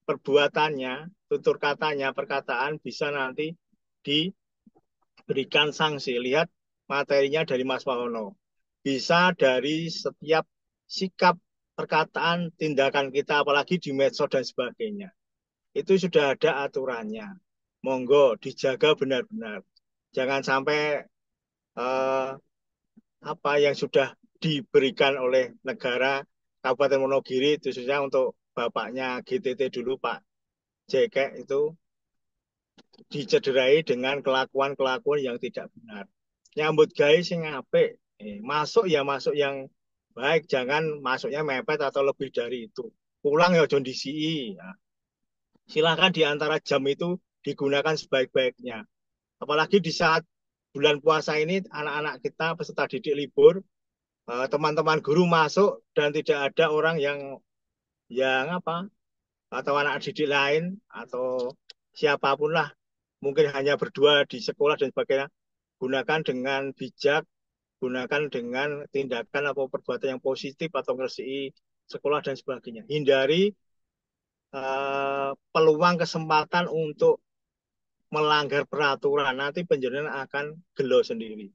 perbuatannya, tutur katanya, perkataan bisa nanti diberikan sanksi. Lihat materinya dari Mas Wahono. Bisa dari setiap sikap, perkataan, tindakan kita, apalagi di medsos dan sebagainya. Itu sudah ada aturannya. Monggo dijaga benar-benar. Jangan sampai apa yang sudah diberikan oleh negara Kabupaten Wonogiri, khususnya untuk bapaknya GTT dulu Pak JK itu dicederai dengan kelakuan-kelakuan yang tidak benar. Nyambut gawe sing apik, masuk ya masuk yang baik, jangan masuknya mepet atau lebih dari itu. Pulang ya John DCI. Ya. Silakan di antara jam itu digunakan sebaik-baiknya. Apalagi di saat bulan puasa ini anak-anak kita peserta didik libur, teman-teman guru masuk dan tidak ada orang yang apa atau anak didik lain atau siapapun lah mungkin hanya berdua di sekolah dan sebagainya, gunakan dengan bijak, gunakan dengan tindakan atau perbuatan yang positif atau ngersi sekolah dan sebagainya. Hindari peluang kesempatan untuk melanggar peraturan, nanti penjelasan akan gelo sendiri.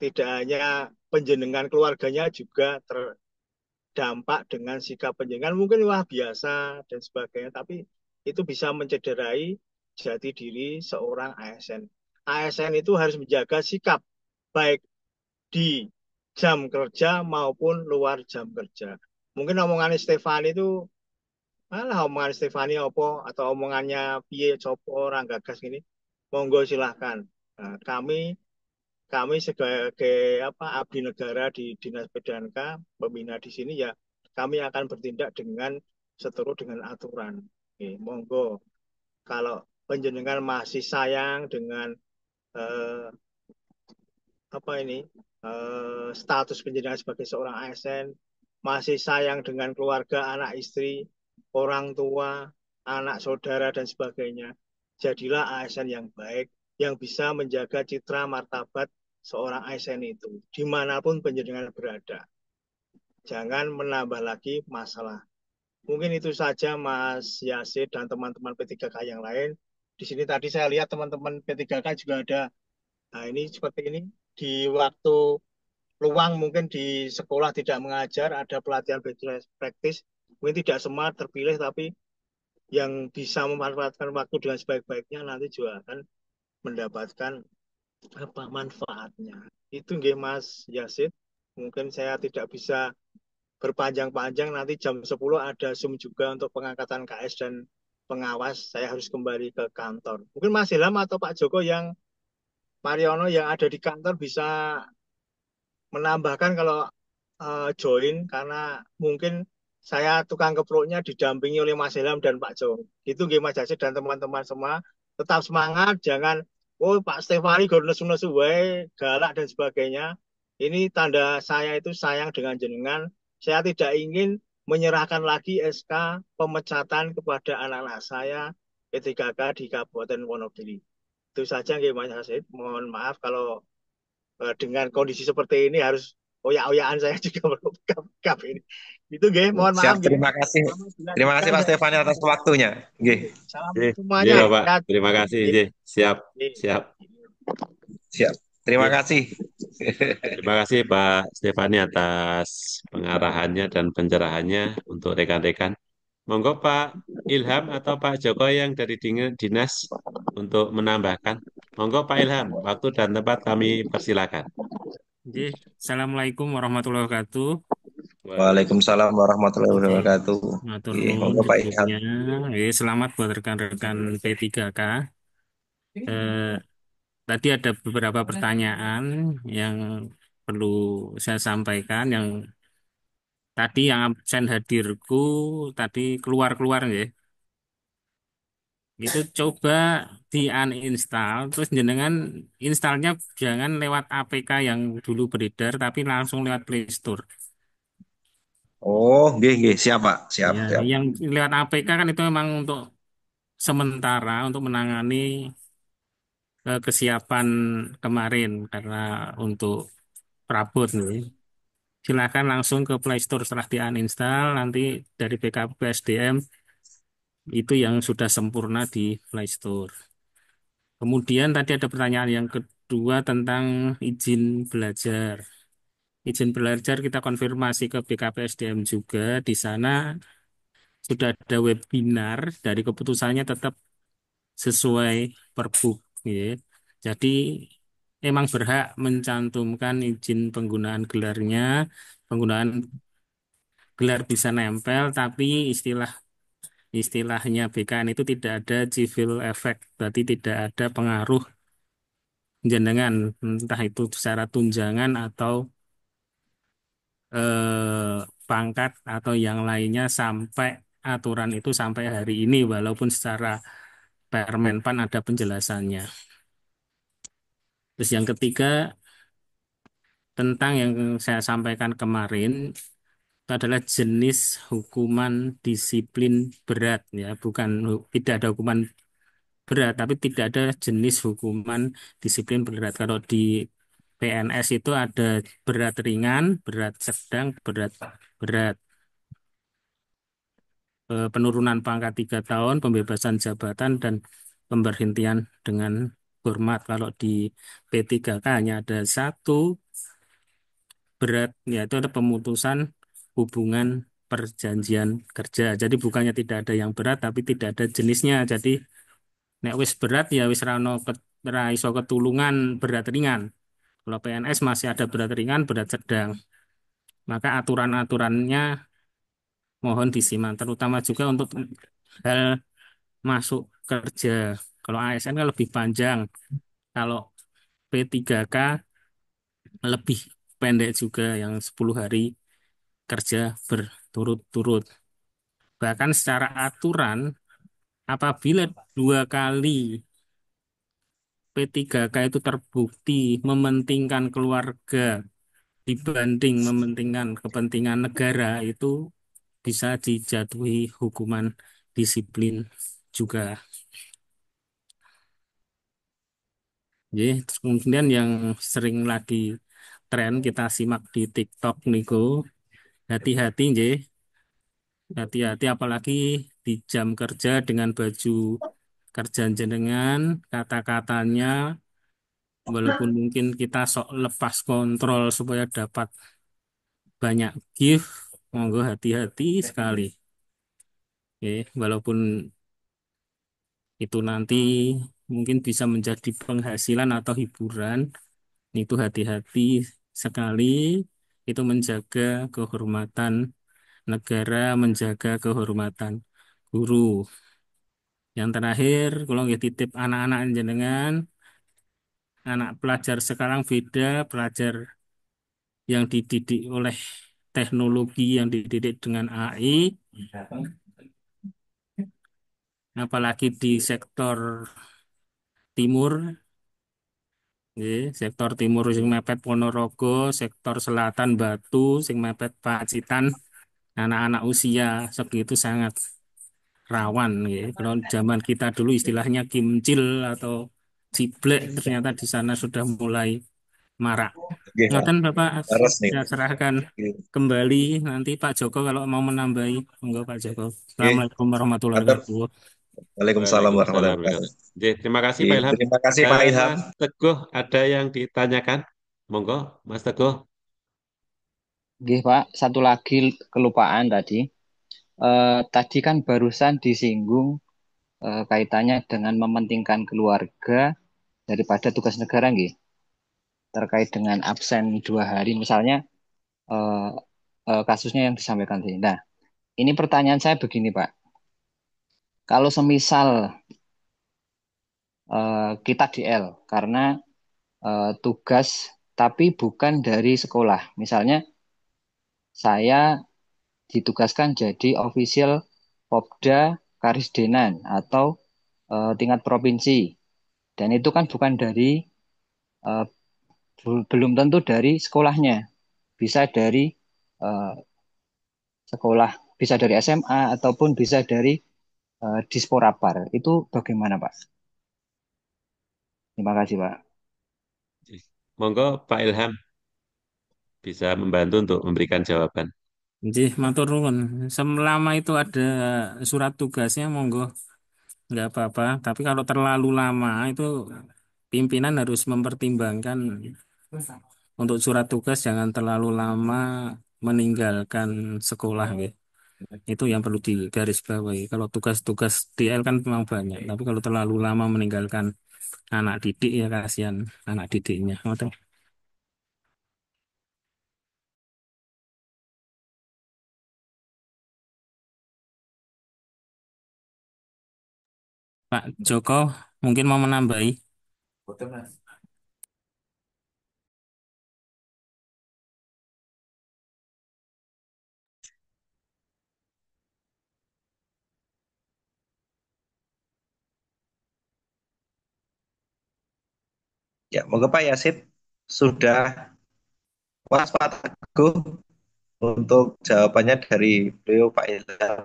Tidak hanya penjenengan keluarganya juga terdampak dengan sikap penjenengan, mungkin wah biasa dan sebagainya, tapi itu bisa mencederai jati diri seorang ASN. ASN itu harus menjaga sikap baik di jam kerja maupun luar jam kerja. Mungkin omongan Stefani itu malah omongan Stefani apa atau omongannya piye copo orang gagas ini. Monggo silahkan. Nah, kami sebagai apa abdi negara di Dinas PDNK, pembina di sini ya kami akan bertindak dengan seturut dengan aturan. Oke, monggo kalau penjenengan masih sayang dengan eh, apa ini status penjenengan sebagai seorang ASN, masih sayang dengan keluarga, anak istri, orang tua, anak saudara dan sebagainya. Jadilah ASN yang baik, yang bisa menjaga citra martabat seorang ASN itu, dimanapun penjenengan berada. Jangan menambah lagi masalah. Mungkin itu saja Mas Yasid dan teman-teman P3K yang lain. Di sini tadi saya lihat teman-teman P3K juga ada. Nah, ini seperti ini. Di waktu luang mungkin di sekolah tidak mengajar, ada pelatihan best practice. Mungkin tidak semua terpilih, tapi yang bisa memanfaatkan waktu dengan sebaik-baiknya nanti juga akan mendapatkan apa manfaatnya. Itu nggih Mas Yasid. Mungkin saya tidak bisa berpanjang-panjang, nanti jam 10 ada Zoom juga untuk pengangkatan KS dan pengawas. Saya harus kembali ke kantor. Mungkin Mas Ilham atau Pak Joko yang Mariono yang ada di kantor bisa menambahkan kalau join karena mungkin saya tukang keproknya didampingi oleh Mas Ilham dan Pak Jo. Itu nggih Mas Jasid dan teman-teman semua tetap semangat, jangan oh Pak Stefani gor nesu-nesu wae, galak dan sebagainya. Ini tanda saya itu sayang dengan jenengan. Saya tidak ingin menyerahkan lagi SK pemecatan kepada anak-anak saya P3K di Kabupaten Wonogiri. Itu saja nggih Mas Jasid. Mohon maaf kalau dengan kondisi seperti ini harus oyak-oyakan saya juga belum pegang ini. Itu nggih, mohon Siap, maaf nggih. terima kasih. Selamat Terima kasih dilanjutkan Pak dan Stefani atas waktunya. Nggih, salam Nggih, nggih semuanya. Bapak. Sehat. Terima kasih. Nggih, Nggih. Siap, nggih. siap. siap. Terima Nggih. kasih. Terima kasih Pak Stefani atas pengarahannya dan pencerahannya untuk rekan-rekan. Monggo Pak Ilham atau Pak Joko yang dari dinas untuk menambahkan. Monggo Pak Ilham, waktu dan tempat kami persilakan. Oke, Assalamualaikum warahmatullahi wabarakatuh. Waalaikumsalam warahmatullahi Oke, wabarakatuh. matur Nggih, nuwun monggo Pak Ilham. sebelumnya. Selamat buat rekan-rekan P3K. Eh, Tadi ada beberapa pertanyaan yang perlu saya sampaikan. Yang tadi yang absen hadirku tadi keluar-keluar ya. Itu coba di uninstall, terus jenengan installnya jangan lewat APK yang dulu beredar, tapi langsung lewat Play Store. Oh, nggih, nggih, siap Pak. Siap, Ya, siap. yang lewat APK kan itu memang untuk sementara untuk menangani kesiapan kemarin karena untuk perabot nih. Silakan langsung ke Play Store setelah di uninstall, nanti dari backup ke SDM itu yang sudah sempurna di Play Store. Kemudian tadi ada pertanyaan yang kedua tentang izin belajar. Izin belajar kita konfirmasi ke BKP SDM juga. Di sana sudah ada webinar dari keputusannya tetap sesuai Perbup. Ya. Jadi emang berhak mencantumkan izin penggunaan gelarnya, penggunaan gelar bisa nempel, tapi istilahnya BKN itu tidak ada civil effect, berarti tidak ada pengaruh jenengan, entah itu secara tunjangan atau pangkat atau yang lainnya sampai aturan itu sampai hari ini, walaupun secara Permenpan ada penjelasannya. Terus yang ketiga tentang yang saya sampaikan kemarin itu adalah jenis hukuman disiplin berat ya, bukan tidak ada hukuman berat, tapi tidak ada jenis hukuman disiplin berat. Kalau di PNS itu ada berat ringan, berat sedang, berat berat. Penurunan pangkat 3 tahun, pembebasan jabatan dan pemberhentian dengan hormat. Kalau di P3K hanya ada satu berat, yaitu ada pemutusan hubungan perjanjian kerja. Jadi bukannya tidak ada yang berat, tapi tidak ada jenisnya. Jadi nek wis berat ya wis ra iso ketulungan berat ringan. Kalau PNS masih ada berat ringan, berat sedang. Maka aturan-aturannya mohon disimak, terutama juga untuk hal masuk kerja. Kalau ASN kan lebih panjang. Kalau P3K lebih pendek juga yang 10 hari kerja berturut-turut. Bahkan secara aturan apabila 2 kali P3K itu terbukti mementingkan keluarga dibanding mementingkan kepentingan negara itu bisa dijatuhi hukuman disiplin juga. Ya, terus kemudian yang sering lagi tren kita simak di TikTok niku, hati-hati nggih, hati-hati apalagi di jam kerja dengan baju kerja jenengan, kata-katanya walaupun mungkin kita sok lepas kontrol supaya dapat banyak gift, monggo hati-hati sekali. Oke, walaupun itu nanti mungkin bisa menjadi penghasilan atau hiburan, itu hati-hati sekali, itu menjaga kehormatan negara, menjaga kehormatan guru. Yang terakhir, kalau nggih titip anak-anak jenengan, anak pelajar sekarang beda, pelajar yang dididik oleh teknologi, yang dididik dengan AI, apalagi di sektor timur, sektor timur sing mepet Ponorogo, sektor selatan Batu, sing mepet Pacitan, anak-anak usia segitu sangat rawan. Kalau zaman kita dulu istilahnya kimcil atau ciblek, ternyata di sana sudah mulai marak. Oke, Pak. Ngoten Bapak, Terus nih. saya serahkan kembali nanti Pak Joko kalau mau menambahi. Monggo Pak Joko. Oke, Assalamualaikum warahmatullahi Matur. wabarakatuh. Waalaikumsalam Waalaikumsalam warahmatullahi warahmatullahi wabarakatuh. wabarakatuh. Oke, terima kasih Oke, Pak Ilham. terima kasih Pak Ilham. Mas Teguh, ada yang ditanyakan? Monggo, Mas Teguh. Nggih, Pak, satu lagi kelupaan tadi. Tadi kan barusan disinggung kaitannya dengan mementingkan keluarga daripada tugas negara, nggih. Terkait dengan absen 2 hari, misalnya eh, kasusnya yang disampaikan tadi. Nah, ini pertanyaan saya begini, Pak. Kalau semisal kita DL karena tugas tapi bukan dari sekolah. Misalnya saya ditugaskan jadi ofisial Popda Karisdenan atau tingkat provinsi. Dan itu kan bukan dari eh, belum tentu dari sekolahnya. Bisa dari eh, sekolah, bisa dari SMA ataupun bisa dari Disporapar. Itu bagaimana, Pak? Terima kasih, Pak. Monggo Pak Ilham bisa membantu untuk memberikan jawaban. Jadi matur nuwun. Selama itu ada surat tugasnya, monggo nggak apa-apa. Tapi kalau terlalu lama itu pimpinan harus mempertimbangkan untuk surat tugas jangan terlalu lama meninggalkan sekolah, gitu. Itu yang perlu digarisbawahi. Kalau tugas-tugas DL kan memang banyak, tapi kalau terlalu lama meninggalkan anak didik ya kasihan anak didiknya. Ngoten. Pak Joko mungkin mau menambahi. Ya, moga Pak Yasid sudah puas Pak Teguh untuk jawabannya dari beliau Pak Ilham.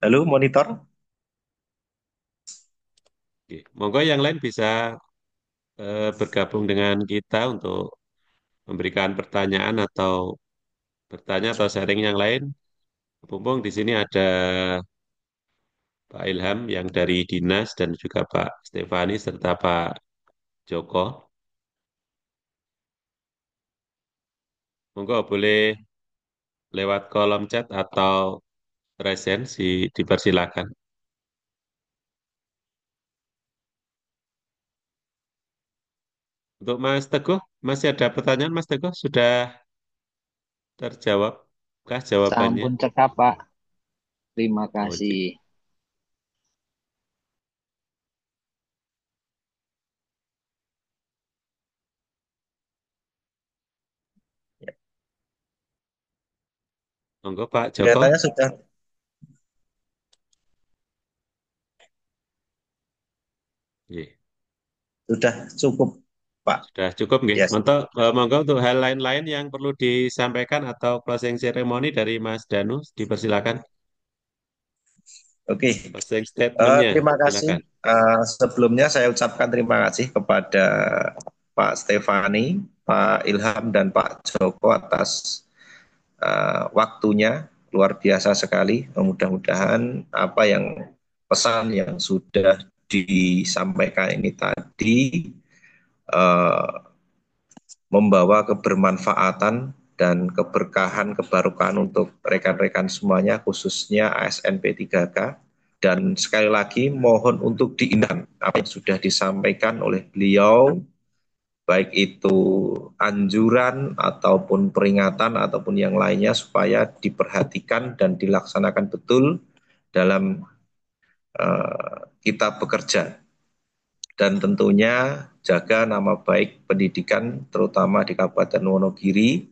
Lalu monitor. Oke. Monggo yang lain bisa bergabung dengan kita untuk memberikan pertanyaan atau bertanya atau sharing yang lain. Mumpung di sini ada Pak Ilham yang dari Dinas dan juga Pak Stefani serta Pak Joko. Monggo boleh lewat kolom chat atau resensi dipersilakan. Untuk Mas Teguh, masih ada pertanyaan Mas Teguh? Sudah terjawabkah jawabannya? Sampun cekap, Pak. Terima Oke. kasih. Monggo Pak Joko. Kelihatannya sudah Nggih. sudah cukup, Pak. Sudah cukup nggih. Yes. Monggo untuk hal lain-lain yang perlu disampaikan atau closing ceremony dari Mas Danu, dipersilakan. Oke. Closing statement-nya, Terima kasih. silakan. Sebelumnya saya ucapkan terima kasih kepada Pak Stefani, Pak Ilham, dan Pak Joko atas waktunya. Luar biasa sekali. Mudah-mudahan apa yang pesan yang sudah disampaikan ini tadi eh, membawa kebermanfaatan dan keberkahan, kebarukan untuk rekan-rekan semuanya, khususnya ASN P3K. Dan sekali lagi mohon untuk diingat apa yang sudah disampaikan oleh beliau, baik itu anjuran ataupun peringatan ataupun yang lainnya, supaya diperhatikan dan dilaksanakan betul dalam kita bekerja. Dan tentunya jaga nama baik pendidikan terutama di Kabupaten Wonogiri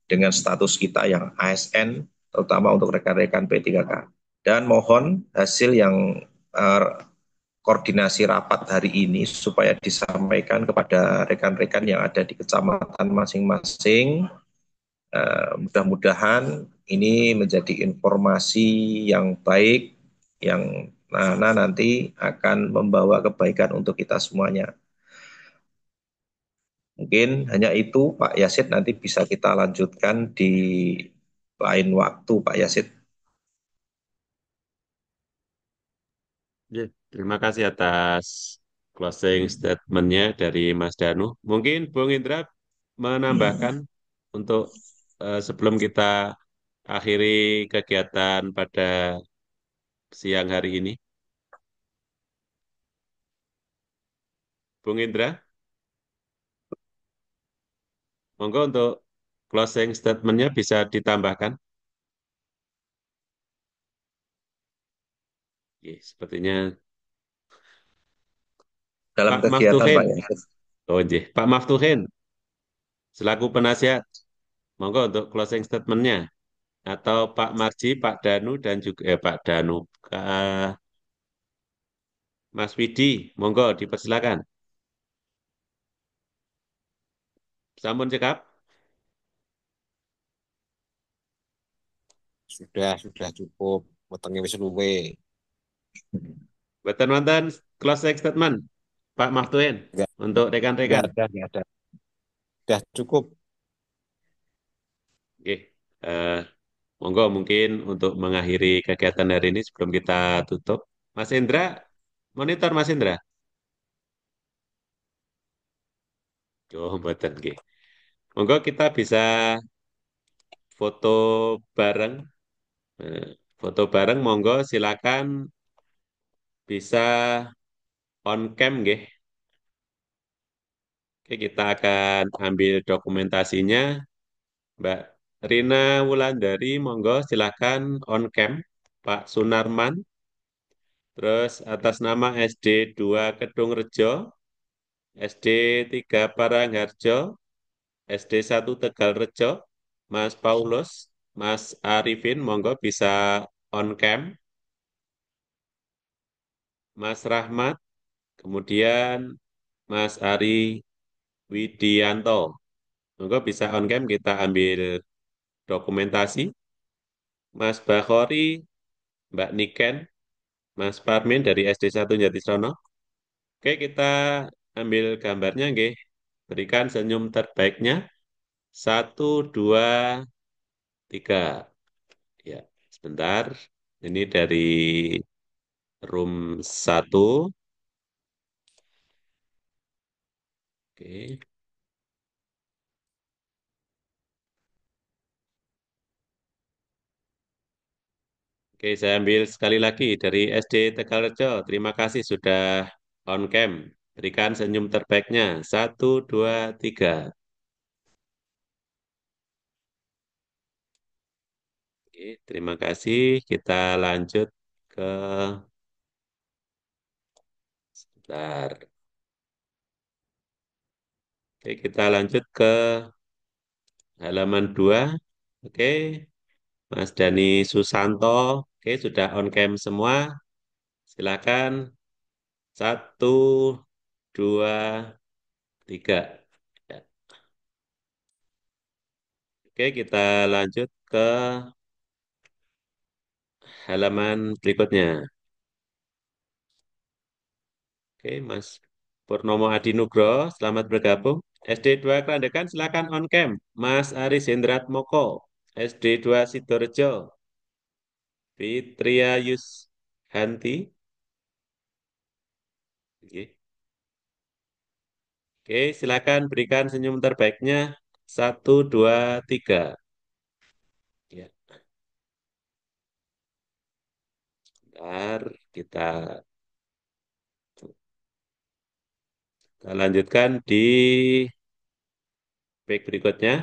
dengan status kita yang ASN, terutama untuk rekan-rekan P3K. Dan mohon hasil yang koordinasi rapat hari ini supaya disampaikan kepada rekan-rekan yang ada di kecamatan masing-masing. Mudah-mudahan ini menjadi informasi yang baik, yang nanti akan membawa kebaikan untuk kita semuanya. Mungkin hanya itu, Pak Yasid, nanti bisa kita lanjutkan di lain waktu, Pak Yasid. Ya, terima kasih atas closing statement-nya dari Mas Danu. Mungkin Bung Indra menambahkan untuk sebelum kita akhiri kegiatan pada siang hari ini. Bung Indra, monggo untuk closing statement-nya bisa ditambahkan. Oke, sepertinya Dalam Pak kegiatan, Maftuhin. Pak Yasid. Oh, iya. Pak Maftuhin, selaku penasihat, monggo untuk closing statement-nya. Atau Pak Marji, Pak Danu, dan juga Pak Danu, Mas Widi, monggo dipersilakan. Sampun cekap. Sudah cukup. Wetenge wis luwe. Betul nonton closing statement, Pak Maftuhin, Enggak, untuk rekan-rekan. enggak ada. Sudah cukup. Oke, eh, monggo mungkin untuk mengakhiri kegiatan hari ini sebelum kita tutup. Mas Indra, monitor Mas Indra. Oh, betul. Oke. Monggo kita bisa foto bareng. Eh, Foto bareng, monggo silakan bisa on cam, nggih. Oke, kita akan ambil dokumentasinya. Mbak Rina Wulandari, monggo silakan on cam. Pak Sunarman, terus atas nama SD 2 Kedung Rejo, SD 3 Parangharjo, SD 1 Tegal Rejo, Mas Paulus, Mas Arifin, monggo bisa on cam. Mas Rahmat, kemudian Mas Ari Widianto. Monggo bisa on cam, kita ambil dokumentasi. Mas Bakhori, Mbak Niken, Mas Parmin dari SD 1 Jatisrono. Oke, kita ambil gambarnya, nggih. Berikan senyum terbaiknya. Satu, dua, tiga. Ya, sebentar. Ini dari room 1. Oke. Oke, saya ambil sekali lagi dari SD Tegalrejo. Terima kasih sudah on cam. Berikan senyum terbaiknya. Satu, dua, tiga. Oke, terima kasih. Kita lanjut ke sebentar. Oke, kita lanjut ke halaman 2. Oke, Mas Dani Susanto. Oke, sudah on cam semua. Silakan. 1, 2, 3. Ya. Oke, kita lanjut ke halaman berikutnya. Oke, Mas Purnomo Adi Nugroho, selamat bergabung. SD 2 Kerandekan, silakan on cam. Mas Aris Hendrat Moko, SD 2 Sidorejo, Fitria Yushanti. Oke, Oke, silakan berikan senyum terbaiknya. 1, 2, 3. Ya, bentar, kita lanjutkan di page berikutnya.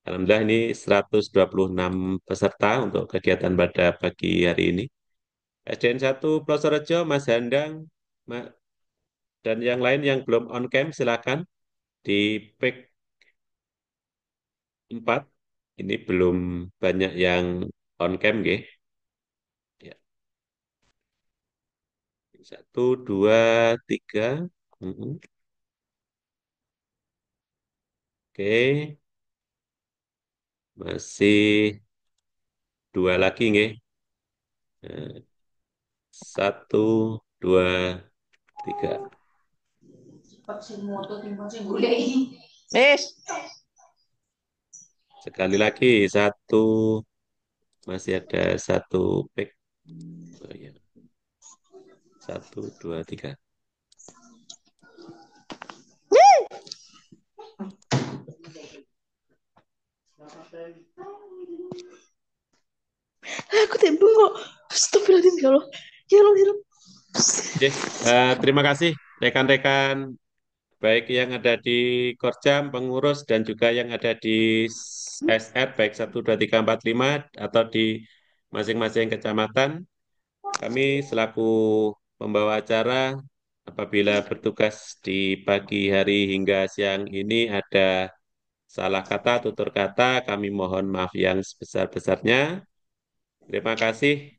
Alhamdulillah ini 126 peserta untuk kegiatan pada pagi hari ini. SDN 1 Plosorejo, Mas Handang, dan yang lain yang belum on cam silakan di page 4. Ini belum banyak yang on cam, nggih. Ya. 1, 2, 3. Mhm. Oke, masih 2 lagi, nggih. Nah, 1, 2, 3. Sekali lagi, 1. Masih ada 1 pack. Oh, ya. 1, 2, 3. Aku tembung kok. Astagfirullahaladzim ya Allah. Ya Allah, ya Allah. Oke, terima kasih rekan-rekan baik yang ada di Korjam, pengurus, dan juga yang ada di SR, baik 1, 2, 3, 4, 5, atau di masing-masing kecamatan. Kami selaku pembawa acara, apabila bertugas di pagi hari hingga siang ini ada salah kata, tutur kata, kami mohon maaf yang sebesar-besarnya. Terima kasih.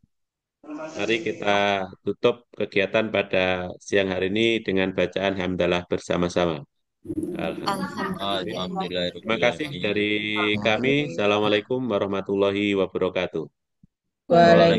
Mari kita tutup kegiatan pada siang hari ini dengan bacaan hamdalah bersama-sama. Alhamdulillah. Terima kasih dari kami. Assalamualaikum warahmatullahi wabarakatuh. Waalaikumsalam.